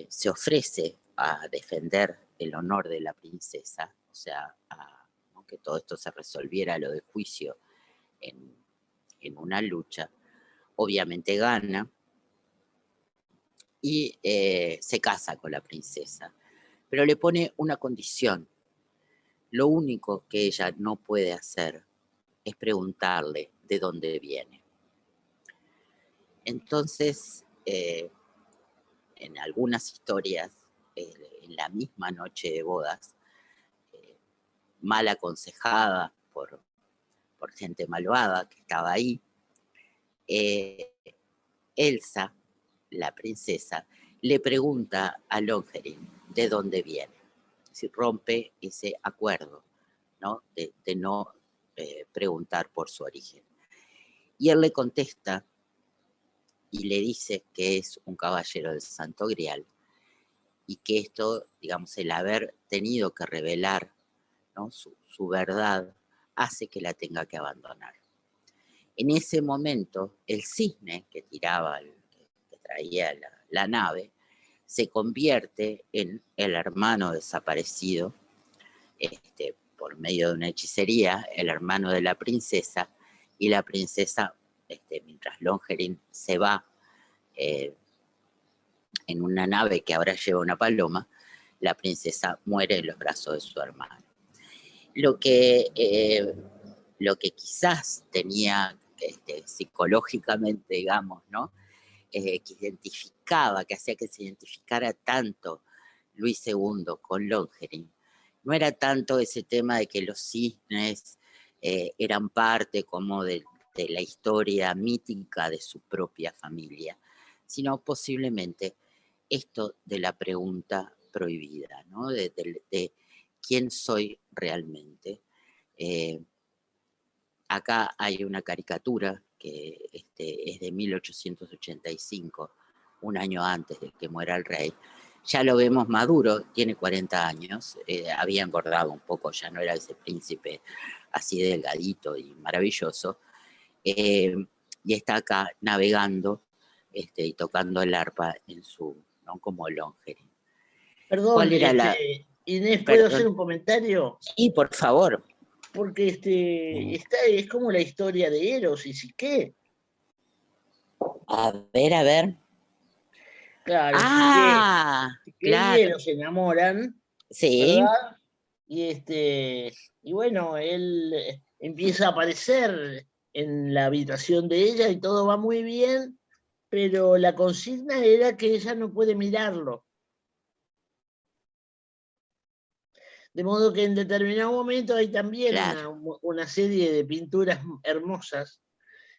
se ofrece a defender el honor de la princesa, o sea, aunque todo esto se resolviera lo del juicio en una lucha, obviamente gana y se casa con la princesa, pero le pone una condición. Lo único que ella no puede hacer es preguntarle de dónde viene. Entonces, en algunas historias, en la misma noche de bodas, mal aconsejada por gente malvada que estaba ahí, Elsa, la princesa, le pregunta a Lohengrin de dónde viene. Si rompe ese acuerdo, ¿no? De no preguntar por su origen. Y él le contesta y le dice que es un caballero del Santo Grial y que esto, digamos, el haber tenido que revelar, ¿no?, su verdad, hace que la tenga que abandonar. En ese momento, el cisne que tiraba, que traía la nave, se convierte en el hermano desaparecido, por medio de una hechicería, el hermano de la princesa, y la princesa, mientras Lohengrin se va en una nave que ahora lleva una paloma, la princesa muere en los brazos de su hermano. Lo que quizás tenía psicológicamente, digamos, ¿no? Que identificaba, que hacía que se identificara tanto Luis II con Lohengrin, no era tanto ese tema de que los cisnes eran parte como de la historia mítica de su propia familia, sino posiblemente esto de la pregunta prohibida, ¿no? De quién soy realmente. Acá hay una caricatura que es de 1885, un año antes de que muera el rey. Ya lo vemos maduro, tiene 40 años, había engordado un poco, ya no era ese príncipe así delgadito y maravilloso, y está acá navegando y tocando el arpa en su, ¿no?, como Lohengrin. Perdón, ¿Cuál era Inés, ¿puedo hacer un comentario? Sí, por favor. Porque es como la historia de Eros y Psique. A ver. Claro, Psique claro. y Eros se enamoran, sí, ¿verdad? Y bueno, él empieza a aparecer en la habitación de ella y todo va muy bien, pero la consigna era que ella no puede mirarlo. De modo que en determinado momento hay también claro. una serie de pinturas hermosas.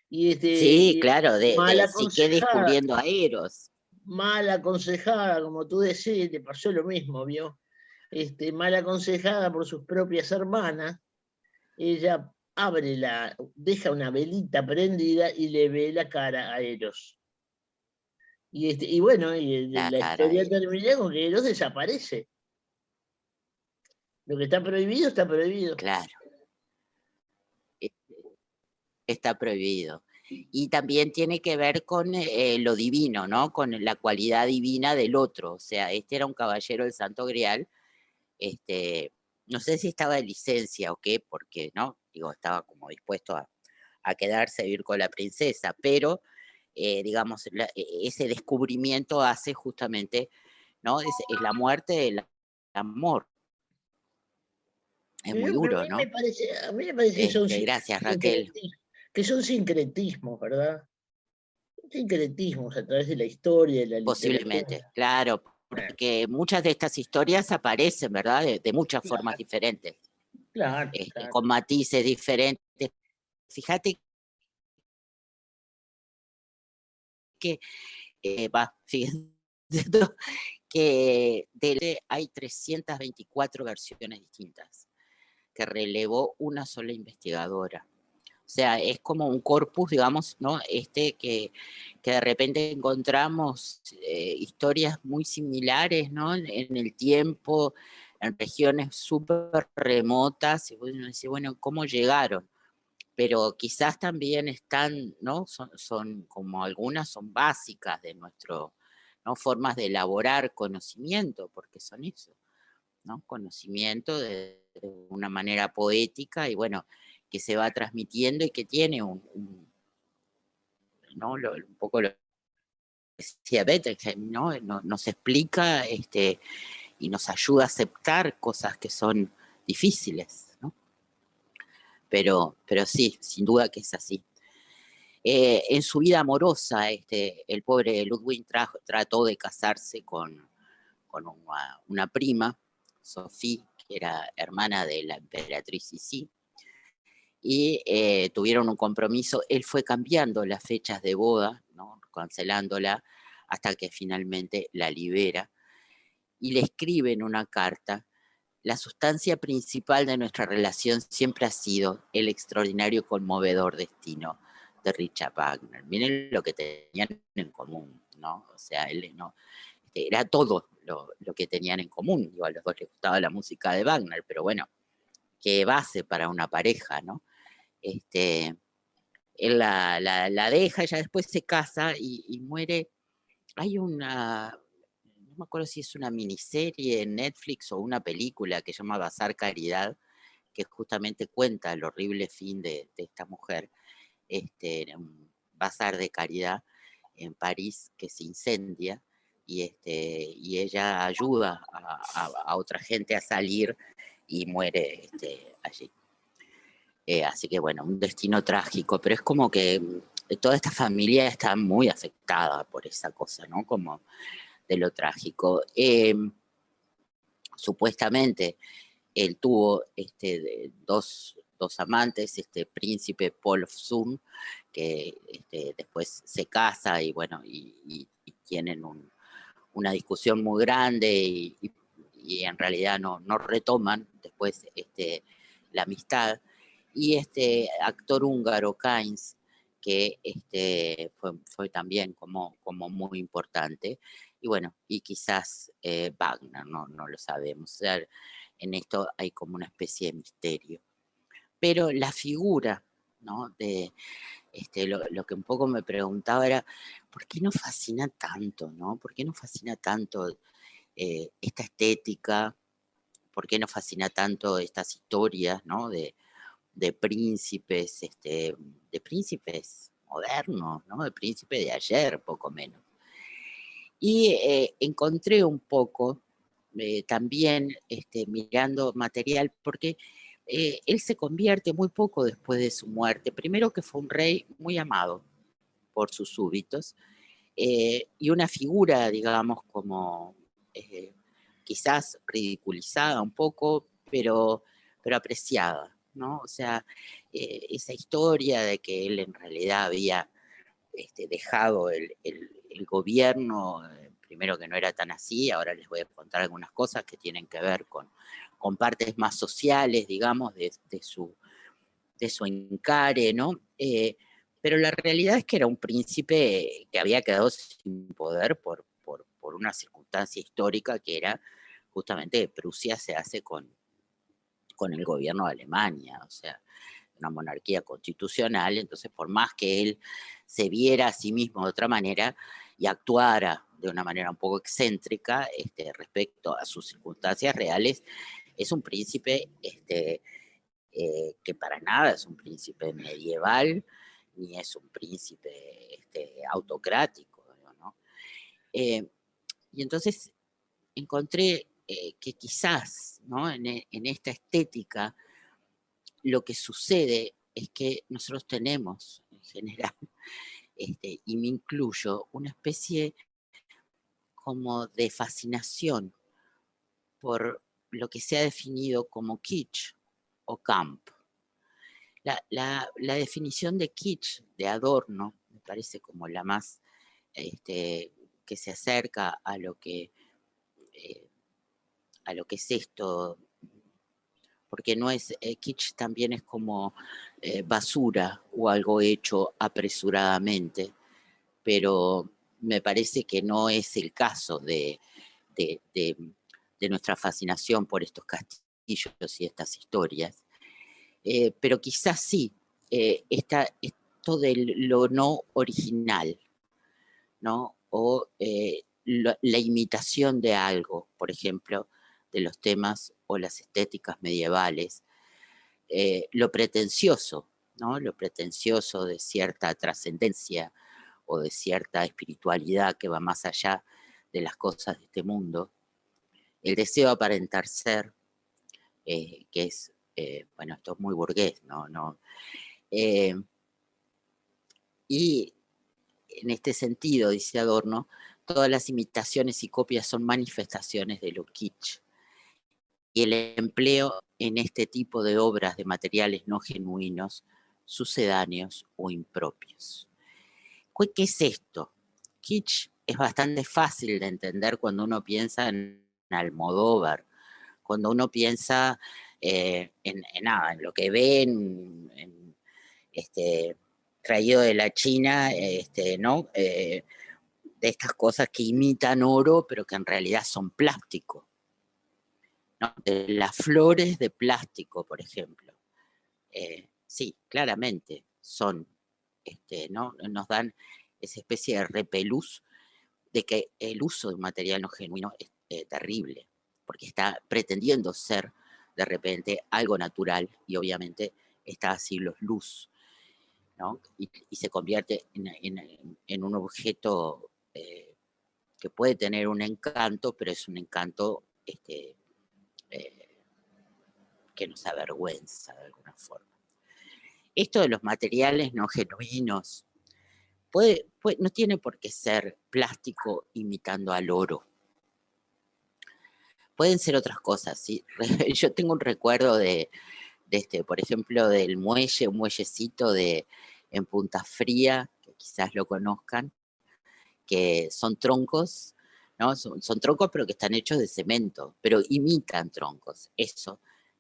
Sí, claro, mal de Psique aconsejada, descubriendo a Eros. mal aconsejada, como tú decís, te pasó lo mismo, ¿vio? Mal aconsejada por sus propias hermanas, ella deja una velita prendida y le ve la cara a Eros. Y bueno, la historia termina con que Eros desaparece. Lo que está prohibido, está prohibido. Claro. Está prohibido. Y también tiene que ver con lo divino, ¿no? Con la cualidad divina del otro. O sea, este era un caballero del Santo Grial, no sé si estaba de licencia o qué, porque, ¿no? Digo, estaba como dispuesto a quedarse a vivir con la princesa, pero, digamos, ese descubrimiento hace justamente, ¿no? Es la muerte del amor. Es muy Pero duro, ¿no? a mí me parece que son Gracias, Raquel. sincretismos, ¿verdad? Sincretismos a través de la historia, de la Posiblemente, literatura. claro, Eh, porque muchas de estas historias aparecen, ¿verdad? De muchas formas Claro, diferentes, claro, claro. con matices diferentes. Fíjate que, fíjense que hay 324 versiones distintas que relevó una sola investigadora. O sea, es como un corpus, digamos, ¿no? Que de repente encontramos historias muy similares, ¿no? En el tiempo, en regiones súper remotas, y uno dice, bueno, ¿cómo llegaron? Pero quizás también están, ¿no? Son como algunas son básicas de nuestro, ¿no? Formas de elaborar conocimiento, porque son eso, ¿no? Conocimiento de una manera poética y bueno, que se va transmitiendo y que tiene ¿no? Un poco lo que decía Bettelheim, ¿no? Nos explica y nos ayuda a aceptar cosas que son difíciles, ¿no? Pero sí, sin duda que es así. En su vida amorosa, el pobre Ludwig trató de casarse con una prima, Sophie, que era hermana de la emperatriz Sisi, y tuvieron un compromiso. Él fue cambiando las fechas de boda, ¿no? Cancelándola, hasta que finalmente la libera, y le escribe en una carta: la sustancia principal de nuestra relación siempre ha sido el extraordinario y conmovedor destino de Richard Wagner. Miren lo que tenían en común, ¿no? O sea, él no, era todo lo que tenían en común. Igual a los dos les gustaba la música de Wagner, pero bueno, qué base para una pareja, ¿no? Este, él la deja, ella después se casa y muere. Hay no me acuerdo si es una miniserie en Netflix o una película que se llama Bazar Caridad, que justamente cuenta el horrible fin de esta mujer, en un bazar de caridad en París que se incendia y ella ayuda a otra gente a salir y muere allí. Así que bueno, un destino trágico, pero es como que toda esta familia está muy afectada por esa cosa, ¿no? Como de lo trágico. Supuestamente él tuvo dos amantes, este príncipe Paul of Zoom, que después se casa y bueno, y tienen una discusión muy grande y en realidad no retoman después la amistad. Y este actor húngaro, Kainz, que fue también como muy importante. Y bueno, y quizás Wagner, no lo sabemos. O sea, en esto hay como una especie de misterio. Pero la figura, ¿no? Lo que un poco me preguntaba era, ¿por qué nos fascina tanto, no? ¿Por qué nos fascina tanto esta estética? ¿Por qué nos fascina tanto estas historias, ¿no? De príncipes, de príncipes modernos, ¿no? De príncipes de ayer, poco menos. Y encontré un poco también mirando material, porque él se convierte muy poco después de su muerte. Primero que fue un rey muy amado por sus súbditos y una figura, digamos, como quizás ridiculizada un poco, pero apreciada, ¿no? O sea, esa historia de que él en realidad había dejado el gobierno, primero que no era tan así, ahora les voy a contar algunas cosas que tienen que ver con partes más sociales, digamos, de su encare, ¿no? Pero la realidad es que era un príncipe que había quedado sin poder por una circunstancia histórica que era justamente Prusia se hace con el gobierno de Alemania, o sea, una monarquía constitucional, entonces por más que él se viera a sí mismo de otra manera y actuara de una manera un poco excéntrica respecto a sus circunstancias reales, es un príncipe que para nada es un príncipe medieval, ni es un príncipe autocrático, ¿no? Y entonces encontré que quizás, ¿no? En esta estética lo que sucede es que nosotros tenemos, en general, y me incluyo, una especie como de fascinación por lo que se ha definido como kitsch o camp. La definición de kitsch, de adorno, me parece como la más que se acerca a lo que es esto, porque no es, kitsch también es como basura o algo hecho apresuradamente, pero me parece que no es el caso de nuestra fascinación por estos castillos y estas historias. Pero quizás sí, esto de lo no original, ¿no? O la imitación de algo, por ejemplo, de los temas o las estéticas medievales, lo pretencioso, ¿no? Lo pretencioso de cierta trascendencia o de cierta espiritualidad que va más allá de las cosas de este mundo, el deseo de aparentar ser, que es, bueno, esto es muy burgués, ¿no? Y en este sentido, dice Adorno, todas las imitaciones y copias son manifestaciones de lo kitsch. Y el empleo en este tipo de obras de materiales no genuinos, sucedáneos o impropios. ¿Qué es esto? Kitsch es bastante fácil de entender cuando uno piensa en Almodóvar, cuando uno piensa en lo que ven, traído de la China, ¿no? De estas cosas que imitan oro, pero que en realidad son plástico, ¿no? De las flores de plástico, por ejemplo. Sí, claramente son, ¿no? Nos dan esa especie de repelús de que el uso de un material no genuino es terrible, porque está pretendiendo ser de repente algo natural y obviamente está a siglos luz, ¿no? Y se convierte en un objeto que puede tener un encanto, pero es un encanto eh, que nos avergüenza de alguna forma. Esto de los materiales no genuinos no tiene por qué ser plástico imitando al oro. Pueden ser otras cosas, ¿sí? Yo tengo un recuerdo por ejemplo, del muelle, un muellecito en Punta Fría, que quizás lo conozcan, que son troncos, ¿no? Son troncos pero que están hechos de cemento, pero imitan troncos. Eso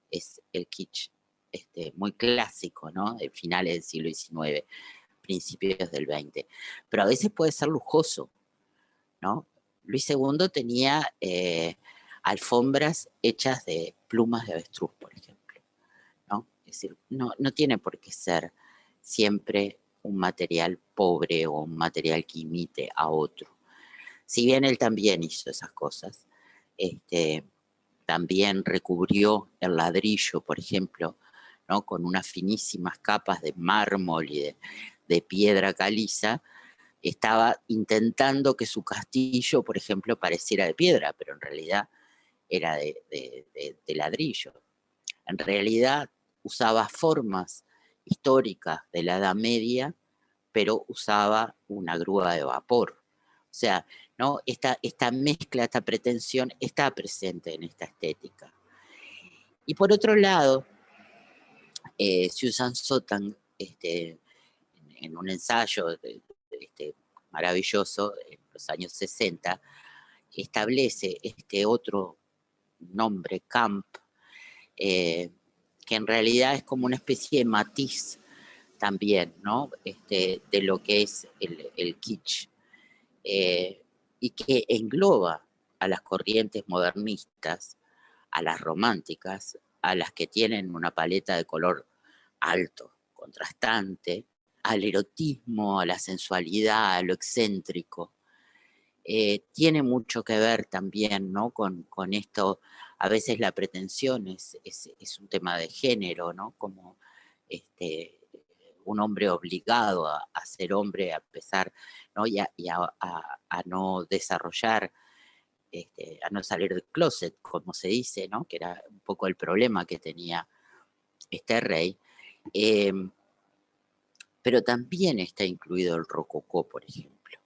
es el kitsch, muy clásico, ¿no? De finales del siglo XIX, principios del XX. Pero a veces puede ser lujoso, ¿no? Luis II tenía alfombras hechas de plumas de avestruz, por ejemplo, ¿no? Es decir, no tiene por qué ser siempre un material pobre o un material que imite a otro. Si bien él también hizo esas cosas, también recubrió el ladrillo, por ejemplo, ¿no? Con unas finísimas capas de mármol y de piedra caliza, estaba intentando que su castillo, por ejemplo, pareciera de piedra, pero en realidad era de ladrillo. En realidad usaba formas históricas de la Edad Media, pero usaba una grúa de vapor. O sea, ¿no? Esta mezcla, esta pretensión está presente en esta estética. Y por otro lado, Susan Sontag, en un ensayo maravilloso en los años 60, establece este otro nombre, camp, que en realidad es como una especie de matiz también, ¿no? De lo que es el kitsch, y que engloba a las corrientes modernistas, a las románticas, a las que tienen una paleta de color alto, contrastante, al erotismo, a la sensualidad, a lo excéntrico. tiene mucho que ver también, ¿no? Con esto, a veces la pretensión es un tema de género, ¿no? Como un hombre obligado a ser hombre a pesar, ¿no? A no desarrollar, a no salir del closet, como se dice, ¿no? Que era un poco el problema que tenía este rey. Pero también está incluido el rococó, por ejemplo,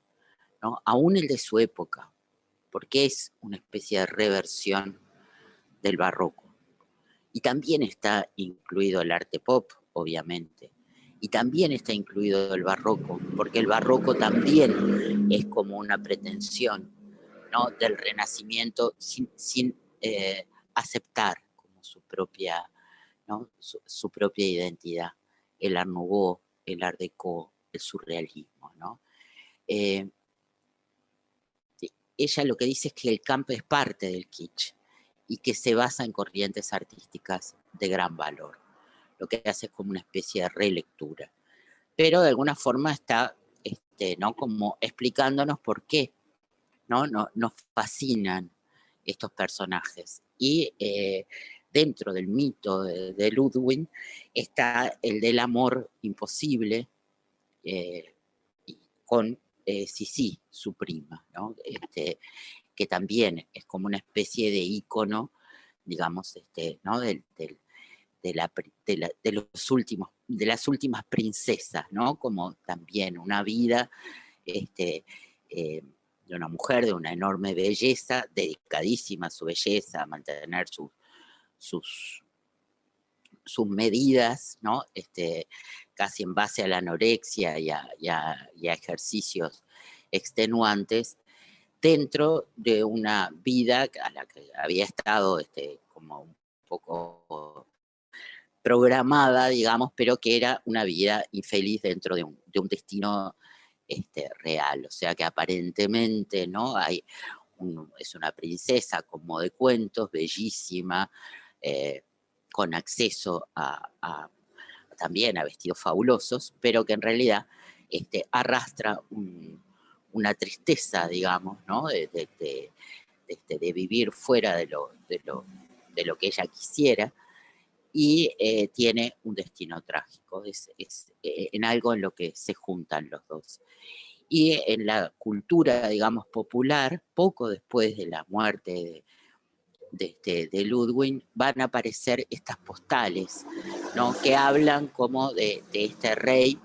¿no? Aún el de su época, porque es una especie de reversión del barroco. Y también está incluido el arte pop, obviamente. Y también está incluido el barroco, porque el barroco también es como una pretensión, ¿no? Del Renacimiento sin aceptar como su propia, ¿no? Su propia identidad. El Art Nouveau, el Art Deco, el surrealismo, ¿no? Ella lo que dice es que el campo es parte del kitsch y que se basa en corrientes artísticas de gran valor. Lo que hace es como una especie de relectura. Pero de alguna forma está, ¿no? Como explicándonos por qué, ¿no? Nos fascinan estos personajes. Y dentro del mito de Ludwig está el del amor imposible con Sisi, su prima, ¿no? Que también es como una especie de ícono, digamos, ¿no? De las últimas princesas, ¿no? Como también una vida de una mujer de una enorme belleza, dedicadísima a su belleza, a mantener sus, sus medidas, ¿no? Casi en base a la anorexia y a ejercicios extenuantes, dentro de una vida a la que había estado como un poco programada, digamos, pero que era una vida infeliz dentro de un destino real. O sea que aparentemente, ¿no? Es una princesa como de cuentos, bellísima, con acceso también a vestidos fabulosos, pero que en realidad arrastra una tristeza, digamos, ¿no? De vivir fuera de lo que ella quisiera, y tiene un destino trágico. Es en algo en lo que se juntan los dos. Y en la cultura, digamos, popular, poco después de la muerte de Ludwig, van a aparecer estas postales, ¿no? Que hablan como de este rey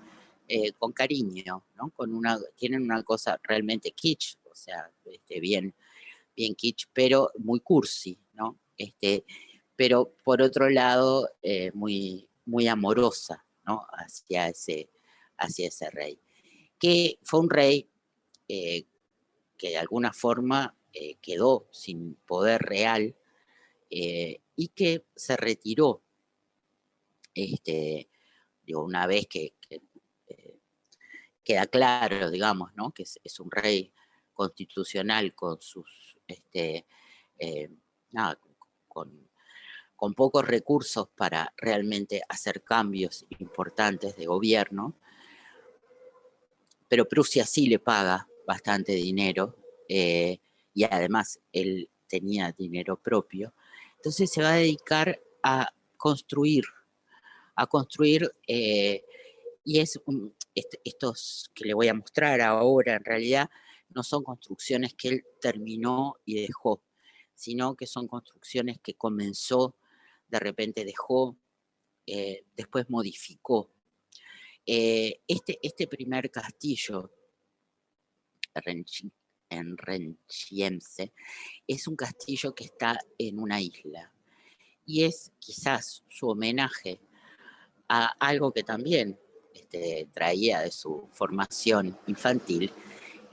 con cariño, ¿no? Tienen una cosa realmente kitsch, o sea, bien kitsch, pero muy cursi, ¿no? Pero por otro lado, muy amorosa, ¿no? Hacia ese rey, que fue un rey que de alguna forma quedó sin poder real, y que se retiró, una vez que queda claro, digamos, ¿no? Que es un rey constitucional con sus, nada, con, con pocos recursos para realmente hacer cambios importantes de gobierno, pero Prusia sí le paga bastante dinero, y además él tenía dinero propio. Entonces se va a dedicar a construir, y estos que le voy a mostrar ahora en realidad no son construcciones que él terminó y dejó, sino que son construcciones que comenzó, de repente dejó, después modificó. Este primer castillo en Renchiemse es un castillo que está en una isla, y es quizás su homenaje a algo que también traía de su formación infantil,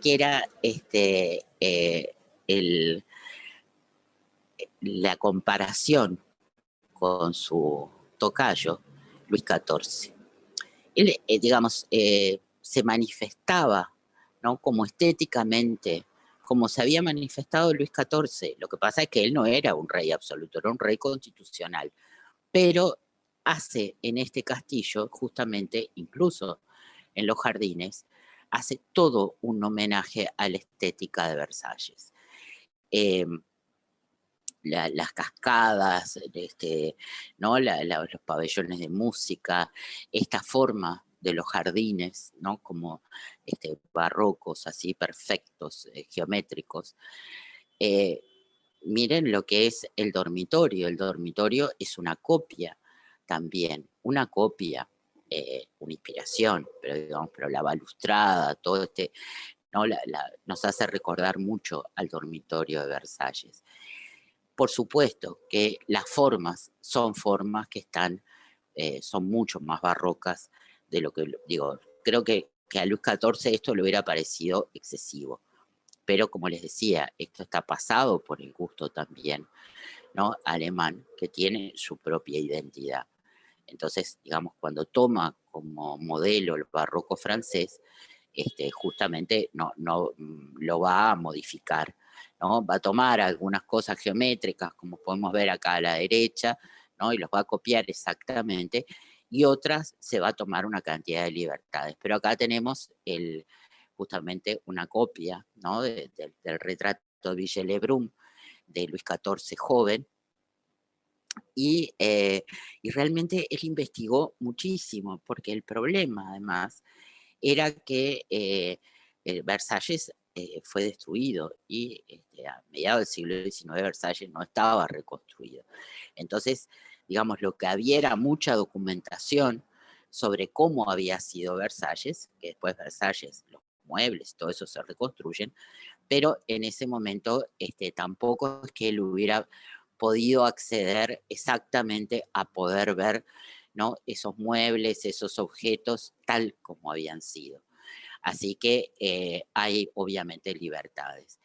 que era el, la comparación con su tocayo, Luis XIV. Él, digamos, se manifestaba, ¿no? Como estéticamente, como se había manifestado Luis XIV. Lo que pasa es que él no era un rey absoluto, era un rey constitucional, pero hace en este castillo, justamente, incluso en los jardines, hace todo un homenaje a la estética de Versalles. Las cascadas, ¿no? Los pabellones de música, esta forma de los jardines, ¿no? Como barrocos, así perfectos, geométricos. Miren lo que es el dormitorio. El dormitorio es una copia también, una copia, una inspiración, pero digamos, pero la balustrada, todo ¿no? Nos hace recordar mucho al dormitorio de Versalles. Por supuesto que las formas son formas que son mucho más barrocas de lo que, digo, creo que a Luis XIV esto le hubiera parecido excesivo. Pero como les decía, esto está pasado por el gusto también, ¿no? Alemán, que tiene su propia identidad. Entonces, digamos, cuando toma como modelo el barroco francés, justamente no lo va a modificar, ¿no? Va a tomar algunas cosas geométricas, como podemos ver acá a la derecha, ¿no? Y los va a copiar exactamente, y otras se va a tomar una cantidad de libertades. Pero acá tenemos justamente una copia, ¿no? Del retrato de Ville-Lebrun de Luis XIV joven, y realmente él investigó muchísimo, porque el problema además era que Versalles fue destruido, y a mediados del siglo XIX Versalles no estaba reconstruido. Entonces, digamos, lo que había era mucha documentación sobre cómo había sido Versalles, que después Versalles, los muebles, todo eso se reconstruyen, pero en ese momento tampoco es que él hubiera podido acceder exactamente a poder ver, ¿no? Esos muebles, esos objetos tal como habían sido. Así que hay obviamente libertades.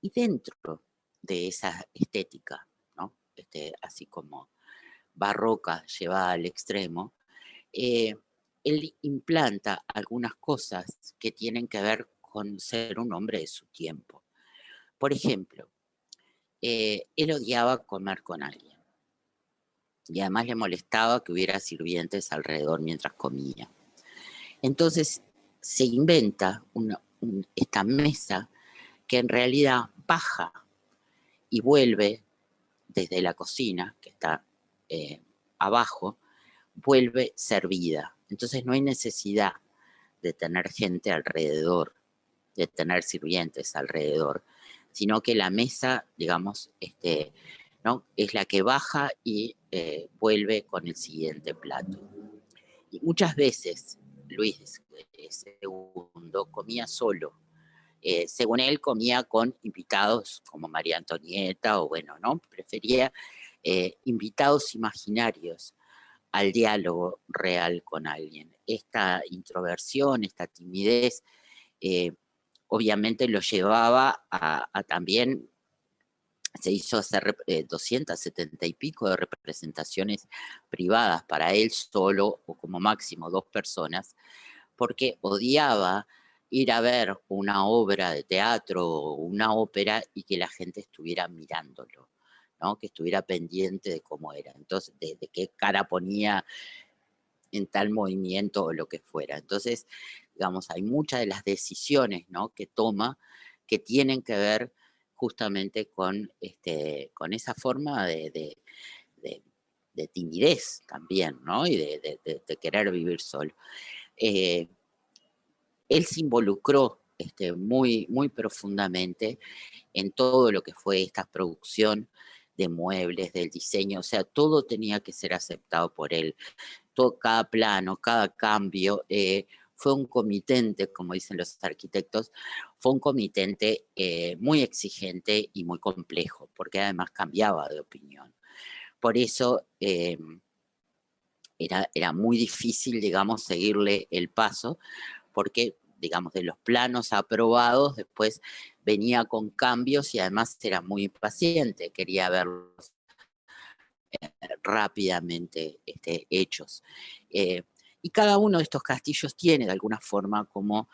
Y dentro de esa estética, ¿no? Así como barroca llevada al extremo, él implanta algunas cosas que tienen que ver con ser un hombre de su tiempo. Por ejemplo, él odiaba comer con alguien, y además le molestaba que hubiera sirvientes alrededor mientras comía. Entonces se inventa esta mesa que en realidad baja y vuelve desde la cocina, que está abajo, vuelve servida. Entonces no hay necesidad de tener gente alrededor, de tener sirvientes alrededor, sino que la mesa, digamos, ¿no? Es la que baja y vuelve con el siguiente plato. Y muchas veces Luis II comía solo. Según él, comía con invitados como María Antonieta, o bueno, ¿no? Prefería invitados imaginarios al diálogo real con alguien. Esta introversión, esta timidez, obviamente lo llevaba a también, se hizo hacer 270 y pico de representaciones privadas para él solo, o como máximo 2 personas, porque odiaba ir a ver una obra de teatro o una ópera y que la gente estuviera mirándolo, ¿no? Que estuviera pendiente de cómo era, entonces, de qué cara ponía en tal movimiento o lo que fuera. Entonces, digamos, hay muchas de las decisiones, ¿no? Que toma que tienen que ver justamente con esa forma de, de timidez también, ¿no? Y de querer vivir solo. Él se involucró muy, muy profundamente en todo lo que fue esta producción de muebles, del diseño, o sea, todo tenía que ser aceptado por él. Cada plano, cada cambio, fue un comitente, como dicen los arquitectos, fue un comitente muy exigente y muy complejo, porque además cambiaba de opinión. Por eso era muy difícil, digamos, seguirle el paso, porque, digamos, de los planos aprobados, después venía con cambios y además era muy impaciente, quería verlos rápidamente hechos. Y cada uno de estos castillos tiene de alguna forma como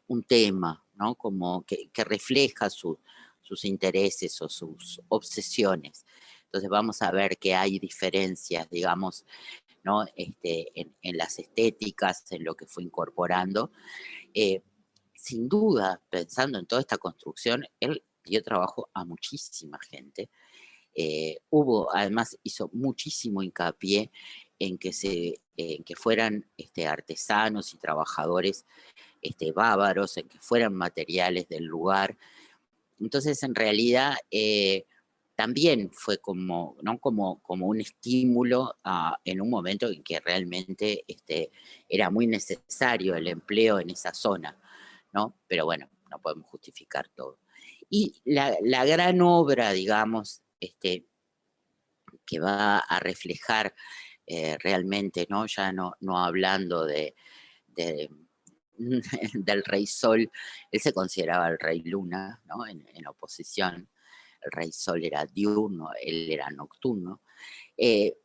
un tema, ¿no? Como que refleja sus intereses o sus obsesiones. Entonces vamos a ver que hay diferencias, digamos, ¿no? En las estéticas, en lo que fue incorporando, Eh, Sin duda, pensando en toda esta construcción, él dio trabajo a muchísima gente. Además, hizo muchísimo hincapié en que fueran artesanos y trabajadores bávaros, en que fueran materiales del lugar. Entonces, en realidad, también fue como, ¿no? como un estímulo en un momento en que realmente era muy necesario el empleo en esa zona, ¿no? Pero bueno, no podemos justificar todo. Y la gran obra, digamos, que va a reflejar realmente, ¿no? Ya no hablando de del rey Sol, él se consideraba el rey Luna, ¿no? En oposición, el rey Sol era diurno, él era nocturno. eh,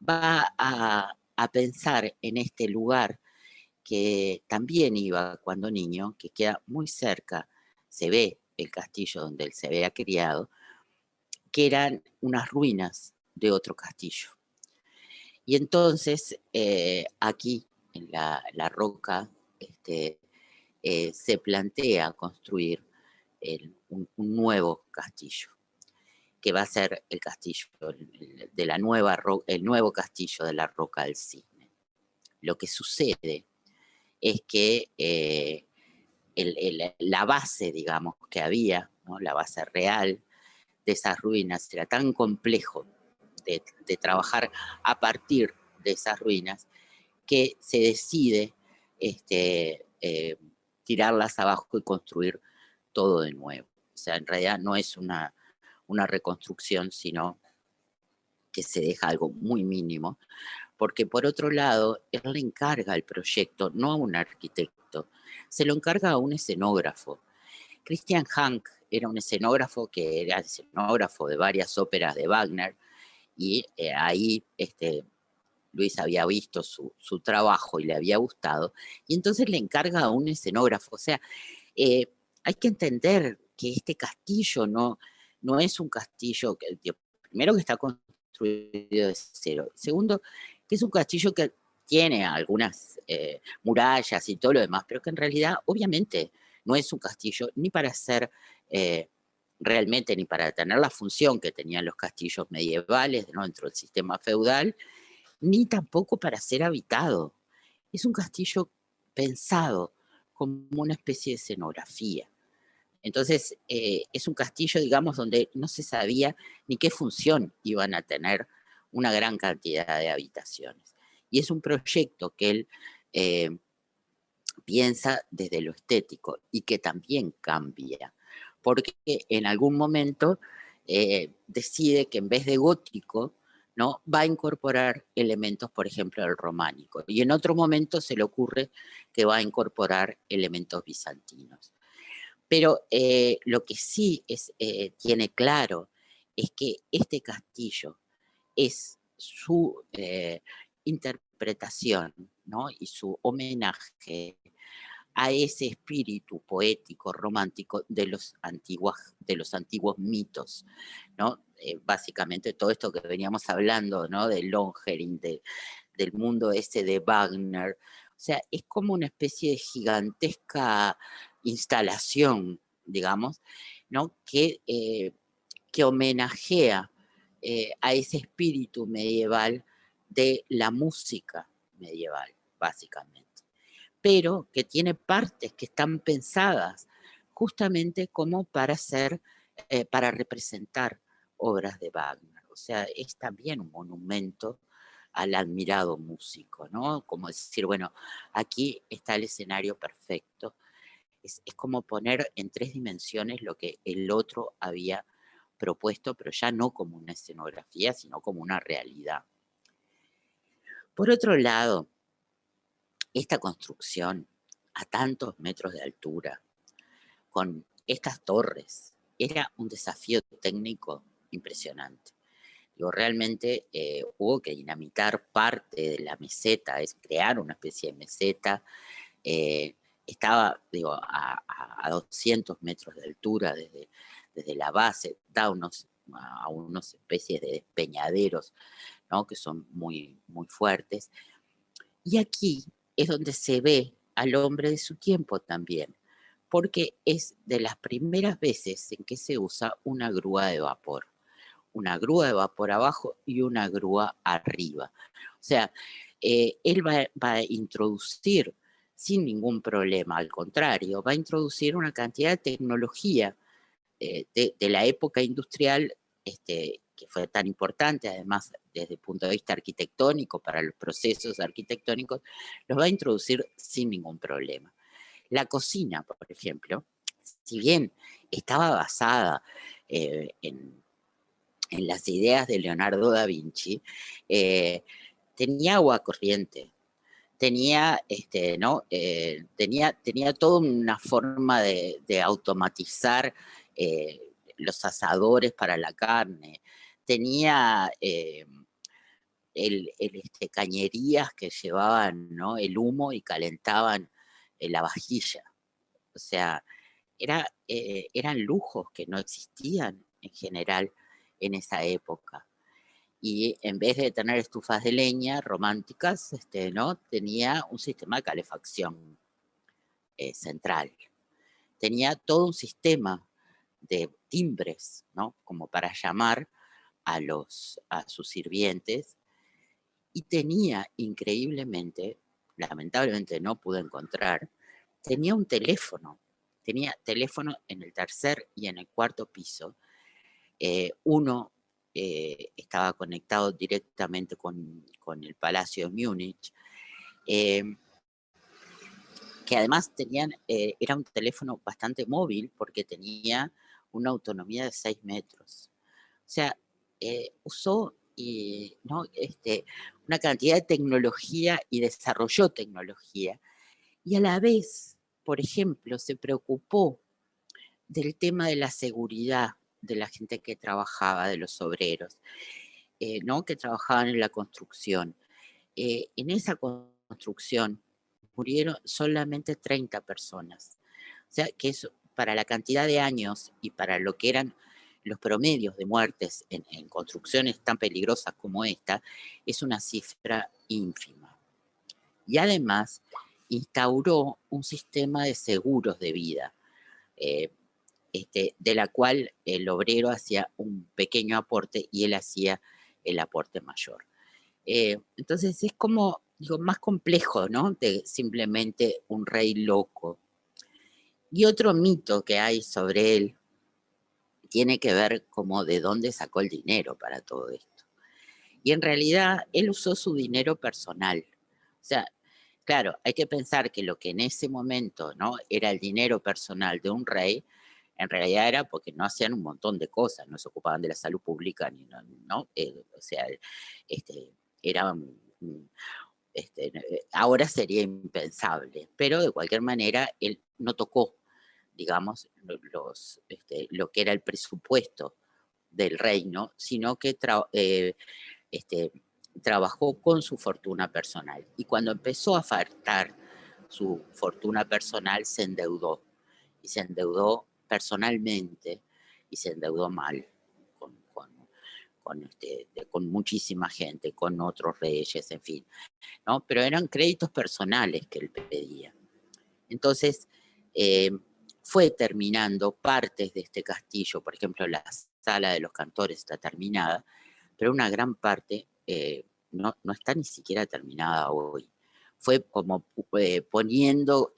Va a pensar en este lugar que también iba cuando niño, que queda muy cerca, se ve el castillo donde él se había criado, que eran unas ruinas de otro castillo. Y entonces aquí, en la roca, se plantea construir un nuevo castillo, que va a ser el castillo de el nuevo castillo de la Roca del Cisne. Lo que sucede es que la base, digamos, que había, ¿no? La base real de esas ruinas era tan complejo de trabajar a partir de esas ruinas que se decide tirarlas abajo y construir todo de nuevo. O sea, en realidad no es una reconstrucción, sino que se deja algo muy mínimo, porque por otro lado, él le encarga el proyecto no a un arquitecto, se lo encarga a un escenógrafo. Christian Hank era un escenógrafo que era escenógrafo de varias óperas de Wagner, y ahí Luis había visto su trabajo y le había gustado, y entonces le encarga a un escenógrafo. O sea, eh, hay que entender que este castillo no es un castillo primero que está construido de cero, segundo que es un castillo que tiene algunas murallas y todo lo demás, pero que en realidad obviamente no es un castillo ni para ser realmente, ni para tener la función que tenían los castillos medievales, ¿no? Dentro del sistema feudal, ni tampoco para ser habitado. Es un castillo pensado como una especie de escenografía. Entonces, es un castillo, digamos, donde no se sabía ni qué función iban a tener una gran cantidad de habitaciones. Y es un proyecto que él eh, piensa desde lo estético y que también cambia, porque en algún momento decide que en vez de gótico, ¿no? Va a incorporar elementos, por ejemplo, del románico, y en otro momento se le ocurre que va a incorporar elementos bizantinos. Pero lo que sí tiene claro es que este castillo es su interpretación, ¿no? Y su homenaje a ese espíritu poético, romántico de los antiguos mitos, ¿no? Básicamente todo esto que veníamos hablando, ¿no? De Lohengrin, del mundo ese de Wagner. O sea, es como una especie de gigantesca instalación, digamos, ¿no? Que homenajea a ese espíritu medieval de la música medieval, básicamente, pero que tiene partes que están pensadas justamente como para representar obras de Wagner. O sea, es también un monumento al admirado músico, ¿no? Como decir, bueno, aquí está el escenario perfecto. Es como poner en tres dimensiones lo que el otro había propuesto, pero ya no como una escenografía, sino como una realidad. Por otro lado, esta construcción a tantos metros de altura, con estas torres, era un desafío técnico impresionante. Digo, realmente hubo que dinamitar parte de la meseta, es crear una especie de meseta. eh, Estaba, digo, a 200 metros de altura desde la base, da a unas especies de despeñaderos, ¿no? Que son muy, muy fuertes. Y aquí es donde se ve al hombre de su tiempo también, porque es de las primeras veces en que se usa una grúa de vapor. Una grúa de vapor abajo y una grúa arriba. O sea, él va a introducir sin ningún problema, al contrario, va a introducir una cantidad de tecnología de la época industrial, que fue tan importante, además desde el punto de vista arquitectónico, para los procesos arquitectónicos, los va a introducir sin ningún problema. La cocina, por ejemplo, si bien estaba basada en las ideas de Leonardo da Vinci, tenía agua corriente, tenía, ¿no? Tenía toda una forma de automatizar los asadores para la carne, tenía cañerías que llevaban, ¿no?, el humo y calentaban la vajilla. O sea, eran lujos que no existían en general en esa época. Y en vez de tener estufas de leña románticas, ¿no?, tenía un sistema de calefacción central. Tenía todo un sistema de timbres, ¿no?, como para llamar a sus sirvientes, y tenía increíblemente, lamentablemente no pude encontrar, tenía un teléfono. Tenía teléfono en el tercer y en el cuarto piso. Uno estaba conectado directamente con el Palacio de Múnich, que además era un teléfono bastante móvil porque tenía una autonomía de 6 metros. O sea, usó ¿no?, una cantidad de tecnología y desarrolló tecnología. Y a la vez, por ejemplo, se preocupó del tema de la seguridad de la gente que trabajaba, de los obreros, ¿no?, que trabajaban en la construcción. En esa construcción murieron solamente 30 personas. O sea, que eso, para la cantidad de años y para lo que eran los promedios de muertes en construcciones tan peligrosas como esta, es una cifra ínfima. Y además instauró un sistema de seguros de vida, de la cual el obrero hacía un pequeño aporte y él hacía el aporte mayor. Entonces es como, digo, más complejo, ¿no?, de simplemente un rey loco. Y otro mito que hay sobre él tiene que ver como de dónde sacó el dinero para todo esto. Y en realidad él usó su dinero personal. O sea, claro, hay que pensar que lo que en ese momento, ¿no?, era el dinero personal de un rey, en realidad era porque no hacían un montón de cosas, no se ocupaban de la salud pública, ¿no? O sea, era ahora sería impensable, pero de cualquier manera él no tocó, digamos, lo que era el presupuesto del reino, sino que trabajó con su fortuna personal. Y cuando empezó a faltar su fortuna personal, se endeudó. Y se endeudó personalmente y se endeudó mal con muchísima gente, con otros reyes, en fin, ¿no? Pero eran créditos personales que él pedía. Entonces, fue terminando partes de este castillo, por ejemplo, la sala de los cantores está terminada, pero una gran parte no está ni siquiera terminada hoy. Fue como poniendo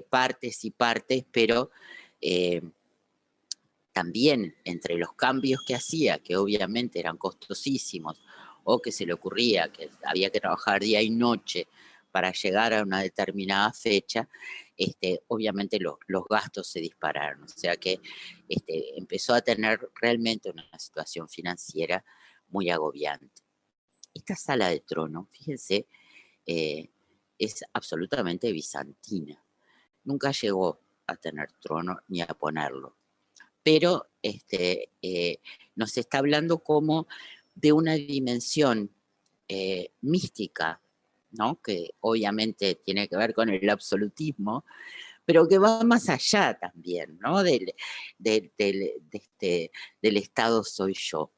partes y partes, pero también entre los cambios que hacía, que obviamente eran costosísimos, o que se le ocurría que había que trabajar día y noche para llegar a una determinada fecha, obviamente los gastos se dispararon. O sea que empezó a tener realmente una situación financiera muy agobiante. Esta sala de trono, fíjense, eh, es absolutamente bizantina. Nunca llegó a tener trono ni a ponerlo, pero nos está hablando como de una dimensión mística, ¿no?, que obviamente tiene que ver con el absolutismo, pero que va más allá también, ¿no?, del Estado soy yo.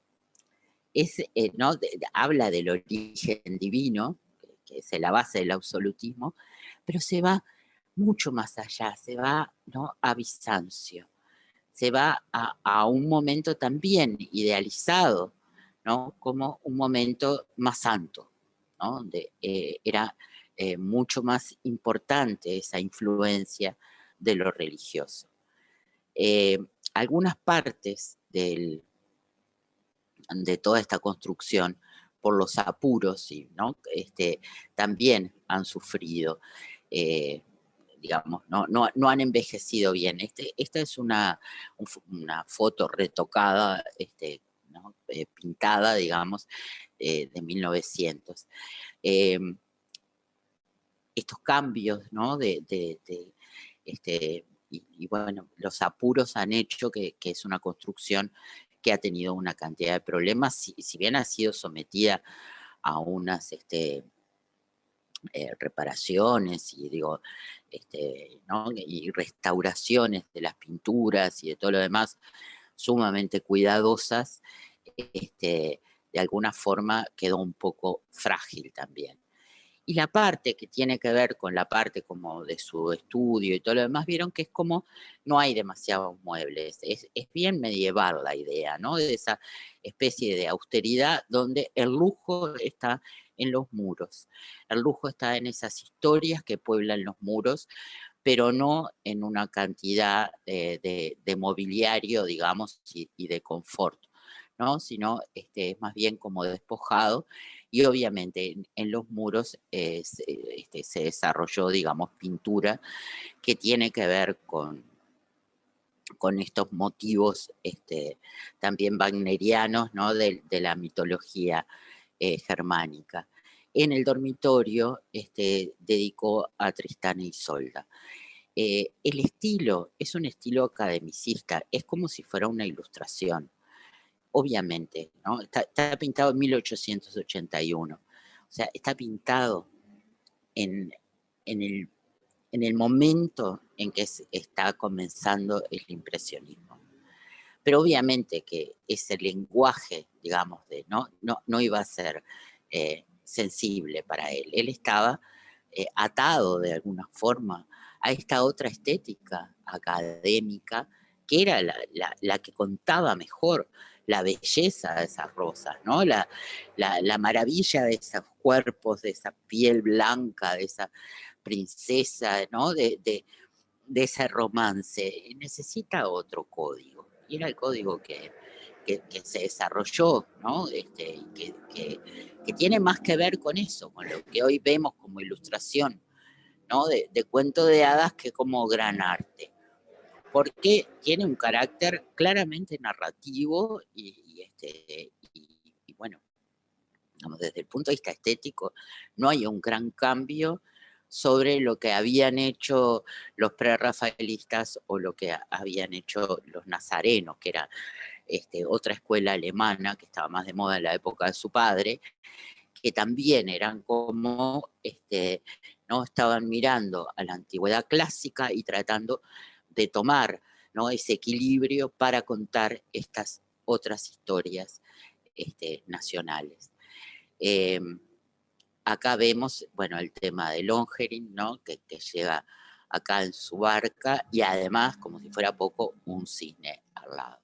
¿No?, habla del origen divino, que es la base del absolutismo, pero se va mucho más allá, se va, ¿no?, a Bizancio, se va a un momento también idealizado, ¿no?, como un momento más santo, ¿no?, donde era mucho más importante esa influencia de lo religioso. Eh, Algunas partes de toda esta construcción, por los apuros, ¿no?, también han sufrido, eh, digamos, no han envejecido bien. Esta es una foto retocada, ¿no?, pintada, digamos, de 1900. Eh, Estos cambios, ¿no?, y bueno, los apuros han hecho que es una construcción que ha tenido una cantidad de problemas, si bien ha sido sometida a unas reparaciones y digo, ¿no?, y restauraciones de las pinturas y de todo lo demás, sumamente cuidadosas, de alguna forma quedó un poco frágil también. Y la parte que tiene que ver con la parte como de su estudio y todo lo demás, vieron que es como no hay demasiados muebles, es bien medieval la idea, ¿no? De esa especie de austeridad donde el lujo está en los muros, el lujo está en esas historias que pueblan los muros, pero no en una cantidad de mobiliario, digamos, y de confort, ¿no? Sino es más bien como despojado y obviamente en los muros se desarrolló, digamos, pintura que tiene que ver con estos motivos también wagnerianos, ¿no?, de la mitología germánica. En el dormitorio dedicó a Tristán e Isolda. El estilo es un estilo academicista, es como si fuera una ilustración, obviamente, ¿no? Está pintado en 1881, o sea, está pintado en, en, el, en el momento en que está comenzando el impresionismo. Pero obviamente que ese lenguaje, digamos, no iba a ser sensible para él. Él estaba atado de alguna forma a esta otra estética académica que era la que contaba mejor la belleza de esas rosas, ¿no? La maravilla de esos cuerpos, de esa piel blanca, de esa princesa, ¿no? De ese romance. Necesita otro código. Y era el código que se desarrolló, ¿no? Que tiene más que ver con eso, con lo que hoy vemos como ilustración, ¿no? De cuento de hadas que como gran arte. Porque tiene un carácter claramente narrativo y bueno, digamos, desde el punto de vista estético, no hay un gran cambio sobre lo que habían hecho los prerrafaelistas o lo que habían hecho los nazarenos, que era otra escuela alemana que estaba más de moda en la época de su padre, que también eran como, no estaban mirando a la antigüedad clásica y tratando de tomar, ¿no?, ese equilibrio para contar estas otras historias nacionales. Eh, Acá vemos, bueno, el tema de Longerin, ¿no?, que llega acá en su barca y además, como si fuera poco, un cisne al lado.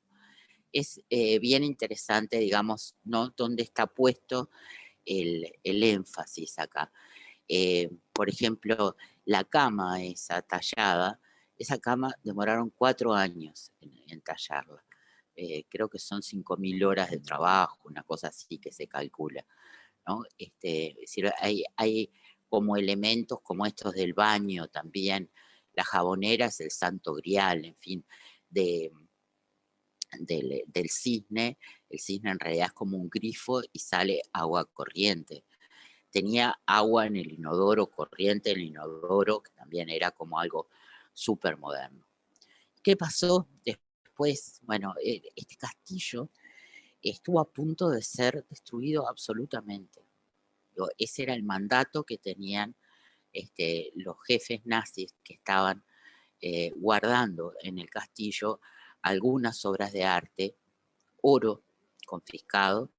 Es bien interesante, digamos, ¿no?, dónde está puesto el énfasis acá. Por ejemplo, la cama esa tallada, esa cama demoraron 4 años en tallarla. Creo que son 5.000 horas de trabajo, una cosa así que se calcula, ¿no? Es decir, hay como elementos como estos del baño también, las jaboneras, el santo grial, en fin, de, del cisne. El cisne en realidad es como un grifo y sale agua corriente. Tenía agua en el inodoro, corriente en el inodoro, que también era como algo súper moderno. ¿Qué pasó después? Bueno, este castillo estuvo a punto de ser destruido absolutamente. Ese era el mandato que tenían los jefes nazis que estaban guardando en el castillo algunas obras de arte, oro confiscado,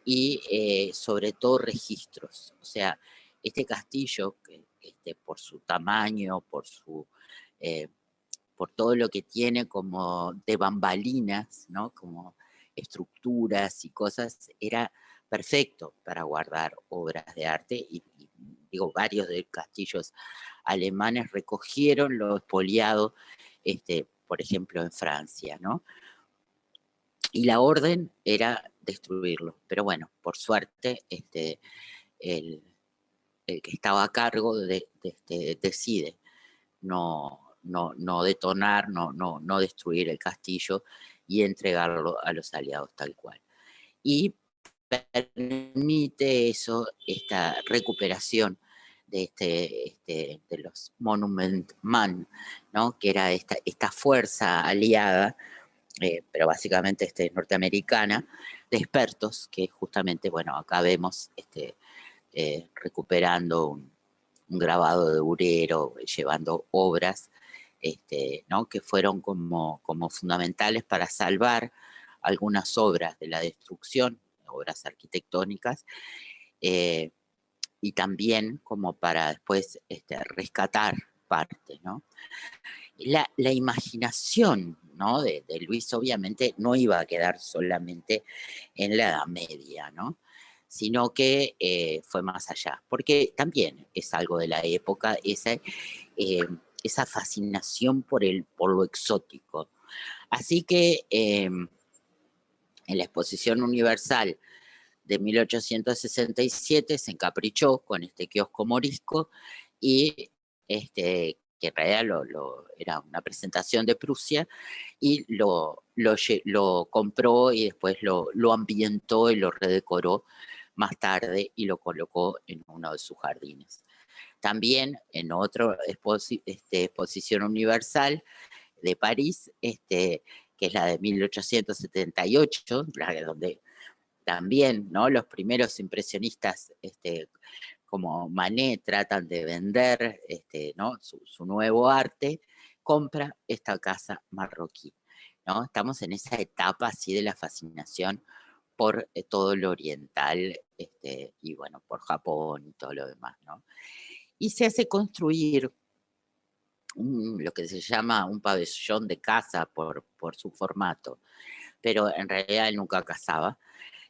y sobre todo registros. O sea, este castillo, que por su tamaño, eh, por todo lo que tiene como de bambalinas, ¿no? Como estructuras y cosas, era perfecto para guardar obras de arte y digo, varios de castillos alemanes recogieron lo expoliado, por ejemplo, en Francia, ¿no? Y la orden era destruirlo, pero bueno, por suerte, el, el que estaba a cargo decide no detonar, no destruir el castillo y entregarlo a los aliados tal cual. Y permite eso, esta recuperación de los Monument Man, ¿no? Que era esta fuerza aliada, pero básicamente norteamericana, de expertos que justamente, bueno, acá vemos recuperando un grabado de Urero, llevando obras, ¿no? Que fueron como fundamentales para salvar algunas obras de la destrucción, obras arquitectónicas, eh, y también como para después rescatar parte, ¿no? La imaginación, ¿no? de Luis obviamente no iba a quedar solamente en la Edad Media, ¿no? Sino que fue más allá, porque también es algo de la época, esa fascinación por lo exótico. Así que en la Exposición Universal de 1867 se encaprichó con este kiosco morisco y que en realidad era una presentación de Prusia, y lo compró y después lo ambientó y lo redecoró más tarde y lo colocó en uno de sus jardines. También en otra exposición universal de París, que es la de 1878, donde también, ¿no? Los primeros impresionistas, como Manet, tratan de vender, ¿no? su nuevo arte, compra esta casa marroquí, ¿no? Estamos en esa etapa así de la fascinación por todo lo oriental, y bueno, por Japón y todo lo demás, ¿no? Y se hace construir lo que se llama un pabellón de casa por su formato, pero en realidad él nunca cazaba.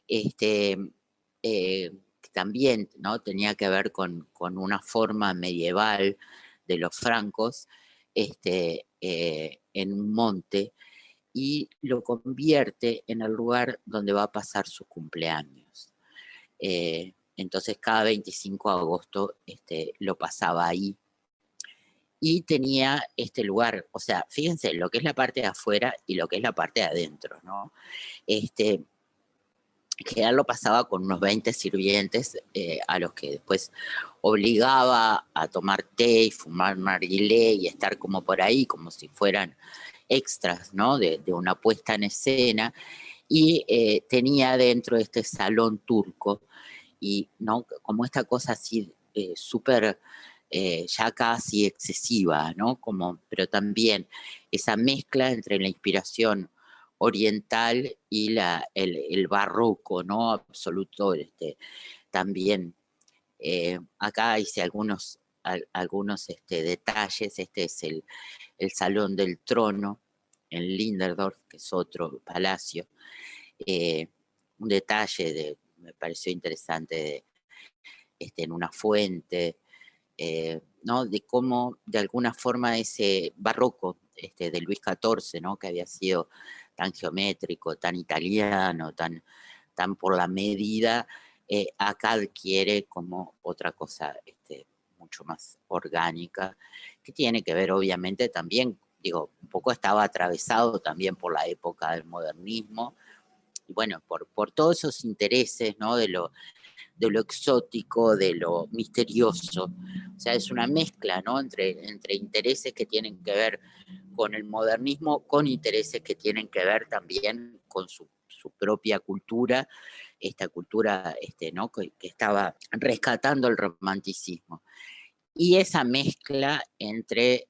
Eh, También, ¿no? Tenía que ver con una forma medieval de los francos, en un monte, y lo convierte en el lugar donde va a pasar sus cumpleaños. Entonces cada 25 de agosto lo pasaba ahí, y tenía este lugar, o sea, fíjense lo que es la parte de afuera y lo que es la parte de adentro, ¿no? Que él lo pasaba con unos 20 sirvientes, a los que después obligaba a tomar té y fumar narguilé y estar como por ahí, como si fueran extras, ¿no? De una puesta en escena, y tenía dentro este salón turco, y ¿no? Como esta cosa así súper ya casi excesiva, ¿no? Pero también esa mezcla entre la inspiración oriental y el barroco, ¿no? Absoluto, también. Acá hice algunos detalles. Este es el Salón del Trono en Linderdorf, que es otro palacio. Un detalle me pareció interesante, en una fuente, ¿no? De cómo de alguna forma ese barroco de Luis XIV, ¿no? Que había sido tan geométrico, tan italiano, tan por la medida, acá adquiere como otra cosa mucho más orgánica, que tiene que ver obviamente también, digo, un poco estaba atravesado también por la época del modernismo, y bueno, por todos esos intereses, ¿no? De lo exótico, de lo misterioso. O sea, es una mezcla, ¿no? Entre intereses que tienen que ver con el modernismo, con intereses que tienen que ver también con su propia cultura, esta cultura, ¿no? Que estaba rescatando el romanticismo. Y esa mezcla entre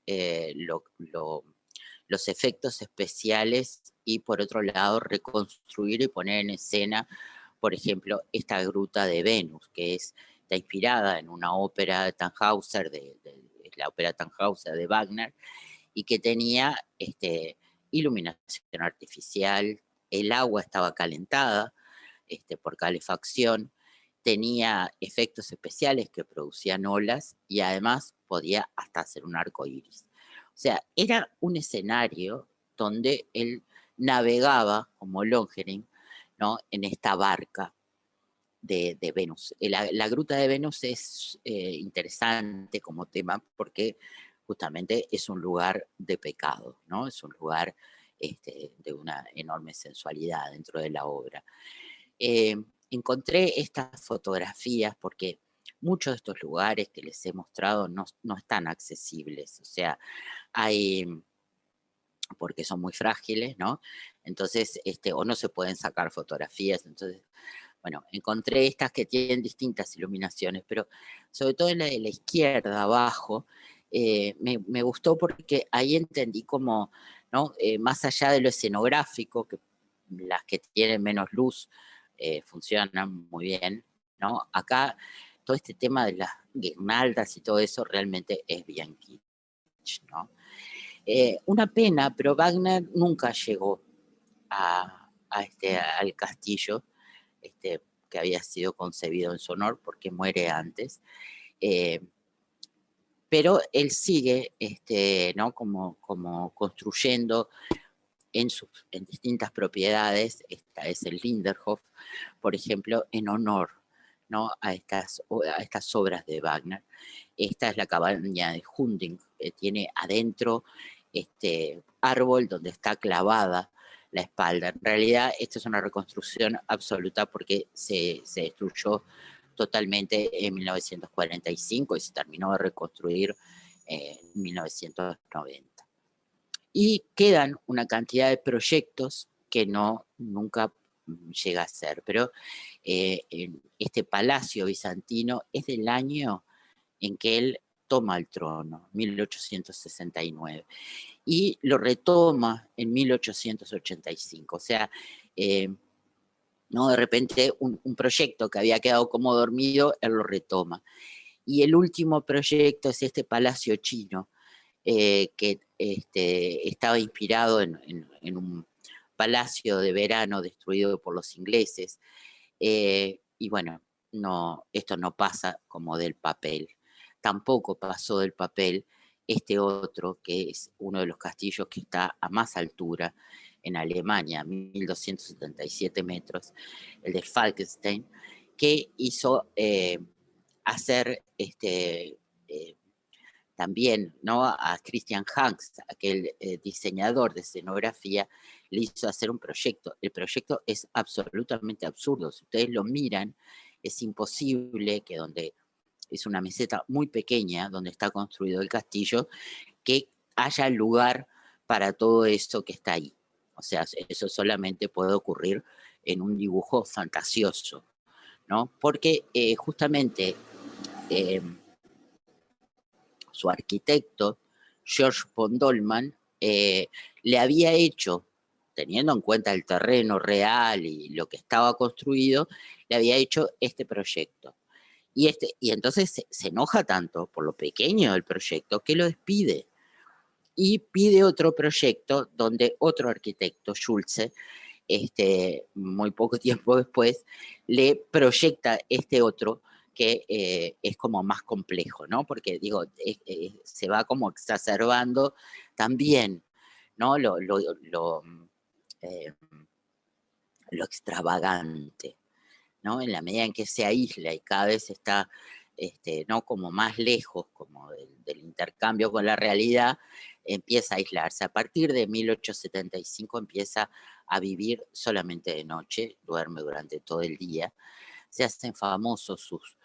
los efectos especiales y, por otro lado, reconstruir y poner en escena, por ejemplo, esta gruta de Venus, que es está inspirada en una ópera de Tannhäuser, la ópera Tannhäuser de Wagner, y que tenía iluminación artificial, el agua estaba calentada por calefacción, tenía efectos especiales que producían olas y además podía hasta hacer un arco iris. O sea, era un escenario donde él navegaba como Lohengrin, ¿no?, en esta barca de Venus. La gruta de Venus es interesante como tema porque justamente es un lugar de pecado, ¿no? Es un lugar de una enorme sensualidad dentro de la obra. Encontré estas fotografías porque muchos de estos lugares que les he mostrado no están accesibles, o sea, hay, porque son muy frágiles, ¿no? Entonces, o no se pueden sacar fotografías, entonces, bueno, encontré estas que tienen distintas iluminaciones, pero sobre todo en la de la izquierda, abajo, me gustó porque ahí entendí como, ¿no?, más allá de lo escenográfico, que las que tienen menos luz funcionan muy bien, ¿no? Acá todo este tema de las guirnaldas y todo eso realmente es bien kitsch, ¿no? Una pena, pero Wagner nunca llegó al castillo, que había sido concebido en su honor porque muere antes. Pero él sigue, ¿no?, como construyendo en distintas propiedades. Esta es el Linderhof, por ejemplo, en honor, ¿no?, a estas obras de Wagner. Esta es la cabaña de Hunding, que tiene adentro este árbol donde está clavada la espalda. En realidad, esta es una reconstrucción absoluta porque se destruyó totalmente en 1945 y se terminó de reconstruir en 1990. Y quedan una cantidad de proyectos que nunca llega a ser, pero este palacio bizantino es del año en que él toma el trono, 1869, y lo retoma en 1885. O sea, no, de repente un proyecto que había quedado como dormido, él lo retoma. Y el último proyecto es este palacio chino, que estaba inspirado en un palacio de verano destruido por los ingleses. Y bueno, esto no pasa como del papel. Tampoco pasó del papel este otro, que es uno de los castillos que está a más altura en Alemania, 1277 metros, el de Falkenstein, que hizo hacer eh, también, ¿no?, a Christian Hanks, aquel diseñador de escenografía, le hizo hacer un proyecto. El proyecto es absolutamente absurdo. Si ustedes lo miran, es imposible que donde es una meseta muy pequeña, donde está construido el castillo, que haya lugar para todo eso que está ahí. O sea, eso solamente puede ocurrir en un dibujo fantasioso, ¿no? Porque justamente su arquitecto, George von Dollmann, le había hecho, teniendo en cuenta el terreno real y lo que estaba construido, le había hecho este proyecto. Y entonces se enoja tanto por lo pequeño del proyecto que lo despide. Y pide otro proyecto donde otro arquitecto, Schulze, muy poco tiempo después, le proyecta este otro que es como más complejo, ¿no? Porque, digo, se va como exacerbando también, ¿no?, eh, lo extravagante, ¿no? En la medida en que se aísla y cada vez está, ¿no?, como más lejos como del intercambio con la realidad, empieza a aislarse. A partir de 1875 empieza a vivir solamente de noche, duerme durante todo el día. Se hacen famosos sus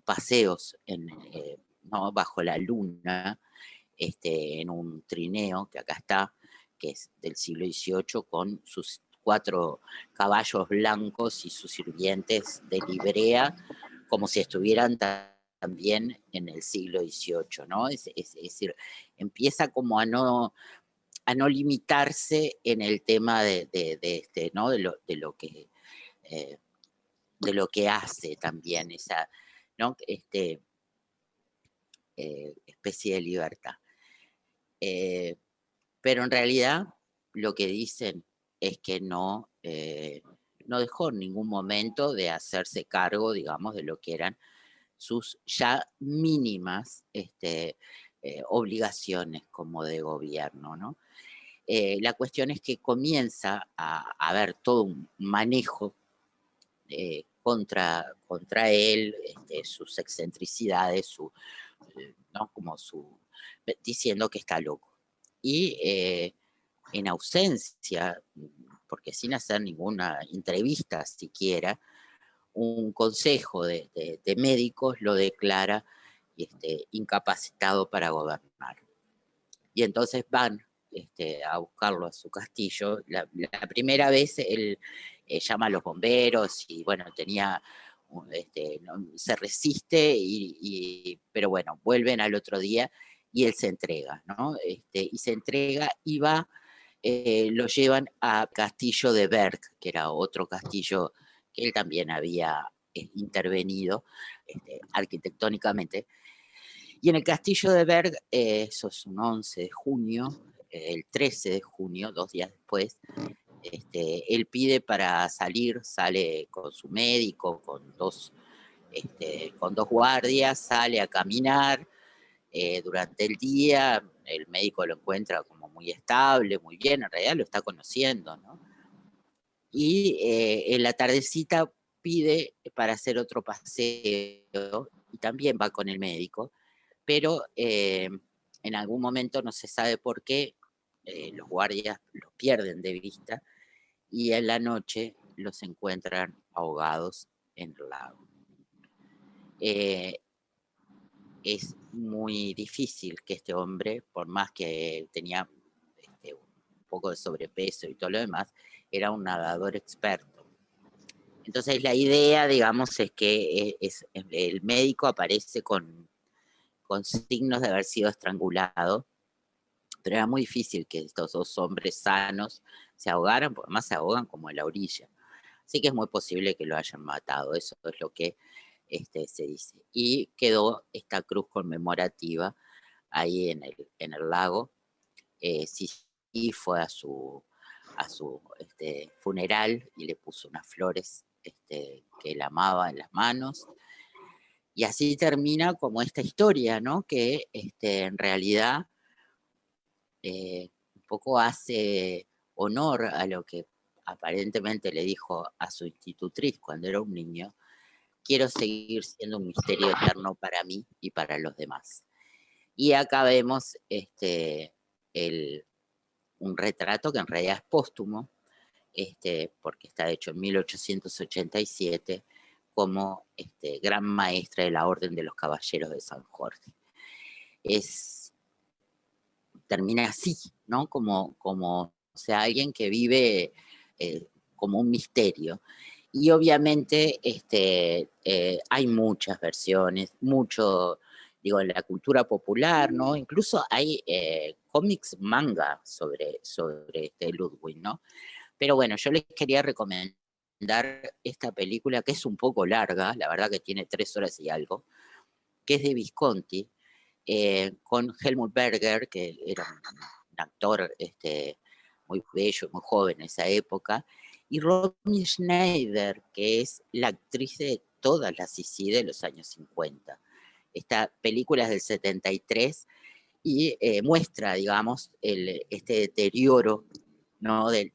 paseos ¿no?, bajo la luna, en un trineo que acá está, que es del siglo XVIII, con sus 4 caballos blancos y sus sirvientes de librea, como si estuvieran también en el siglo XVIII, ¿no? Es decir, empieza como a no limitarse en el tema ¿no?, de lo que hace también, ¿no? Especie de libertad. Pero en realidad lo que dicen es que no dejó en ningún momento de hacerse cargo, digamos, de lo que eran sus ya mínimas obligaciones como de gobierno, ¿no? La cuestión es que comienza a haber todo un manejo contra él, sus excentricidades, ¿no? Diciendo que está loco. Y en ausencia, porque sin hacer ninguna entrevista siquiera, un consejo de médicos lo declara incapacitado para gobernar. Y entonces van a buscarlo a su castillo. La primera vez él llama a los bomberos y bueno, se resiste, pero bueno, vuelven al otro día y él se entrega, ¿no? Y se entrega y va, lo llevan a Castillo de Berg, que era otro castillo que él también había intervenido arquitectónicamente. Y en el castillo de Berg, eso es un 11 de junio, el 13 de junio, 2 días después, él pide para salir, sale con su médico, con dos guardias, sale a caminar durante el día, el médico lo encuentra como muy estable, muy bien, en realidad lo está conociendo, ¿no? Y en la tardecita pide para hacer otro paseo y también va con el médico, pero en algún momento no se sabe por qué, los guardias los pierden de vista y en la noche los encuentran ahogados en el lago. Es muy difícil que este hombre, por más que tenía un poco de sobrepeso y todo lo demás, era un nadador experto. Entonces la idea, digamos, es que el médico aparece con signos de haber sido estrangulado, pero era muy difícil que estos dos hombres sanos se ahogaran, porque además se ahogan como en la orilla. Así que es muy posible que lo hayan matado, eso es lo que se dice. Y quedó esta cruz conmemorativa ahí en el lago. Sí fue a su funeral y le puso unas flores que él amaba en las manos. Y así termina como esta historia, ¿no? Que en realidad un poco hace honor a lo que aparentemente le dijo a su institutriz cuando era un niño: quiero seguir siendo un misterio eterno para mí y para los demás. Y acá vemos un retrato que en realidad es póstumo, porque está hecho en 1887 como gran maestra de la Orden de los Caballeros de San Jorge. Termina así, ¿no? Como o sea, alguien que vive como un misterio. Y obviamente hay muchas versiones, digo, en la cultura popular, ¿no? Incluso hay cómics manga sobre Ludwig, ¿no? Pero bueno, yo les quería recomendar esta película que es un poco larga, la verdad que tiene 3 horas y algo, que es de Visconti, con Helmut Berger, que era un actor muy bello, muy joven en esa época, y Romy Schneider, que es la actriz de todas las Sisi de los años 50. Esta película es del 73 y muestra, digamos, este deterioro, ¿no? De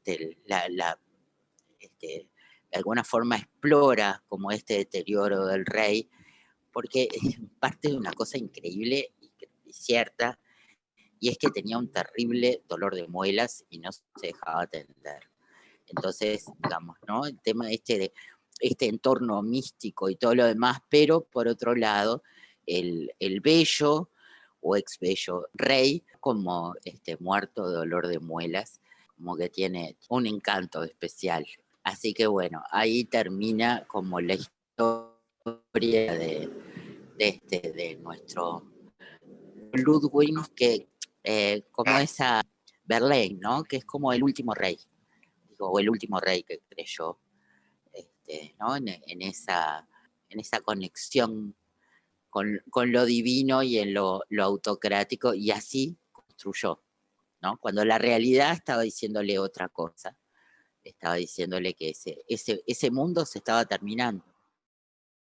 alguna forma explora como este deterioro del rey, porque es parte de una cosa increíble y cierta, y es que tenía un terrible dolor de muelas y no se dejaba atender. Entonces, digamos, ¿no? El tema de este entorno místico y todo lo demás, pero por otro lado, el bello o ex bello rey, como muerto de dolor de muelas, como que tiene un encanto especial. Así que bueno, ahí termina como la historia de nuestro Ludwig, que como esa Verlaine, ¿no? Que es como el último rey, o el último rey que creyó, ¿no? En esa conexión con lo divino y en lo autocrático, y así construyó, ¿no? Cuando la realidad estaba diciéndole otra cosa, estaba diciéndole que ese mundo se estaba terminando.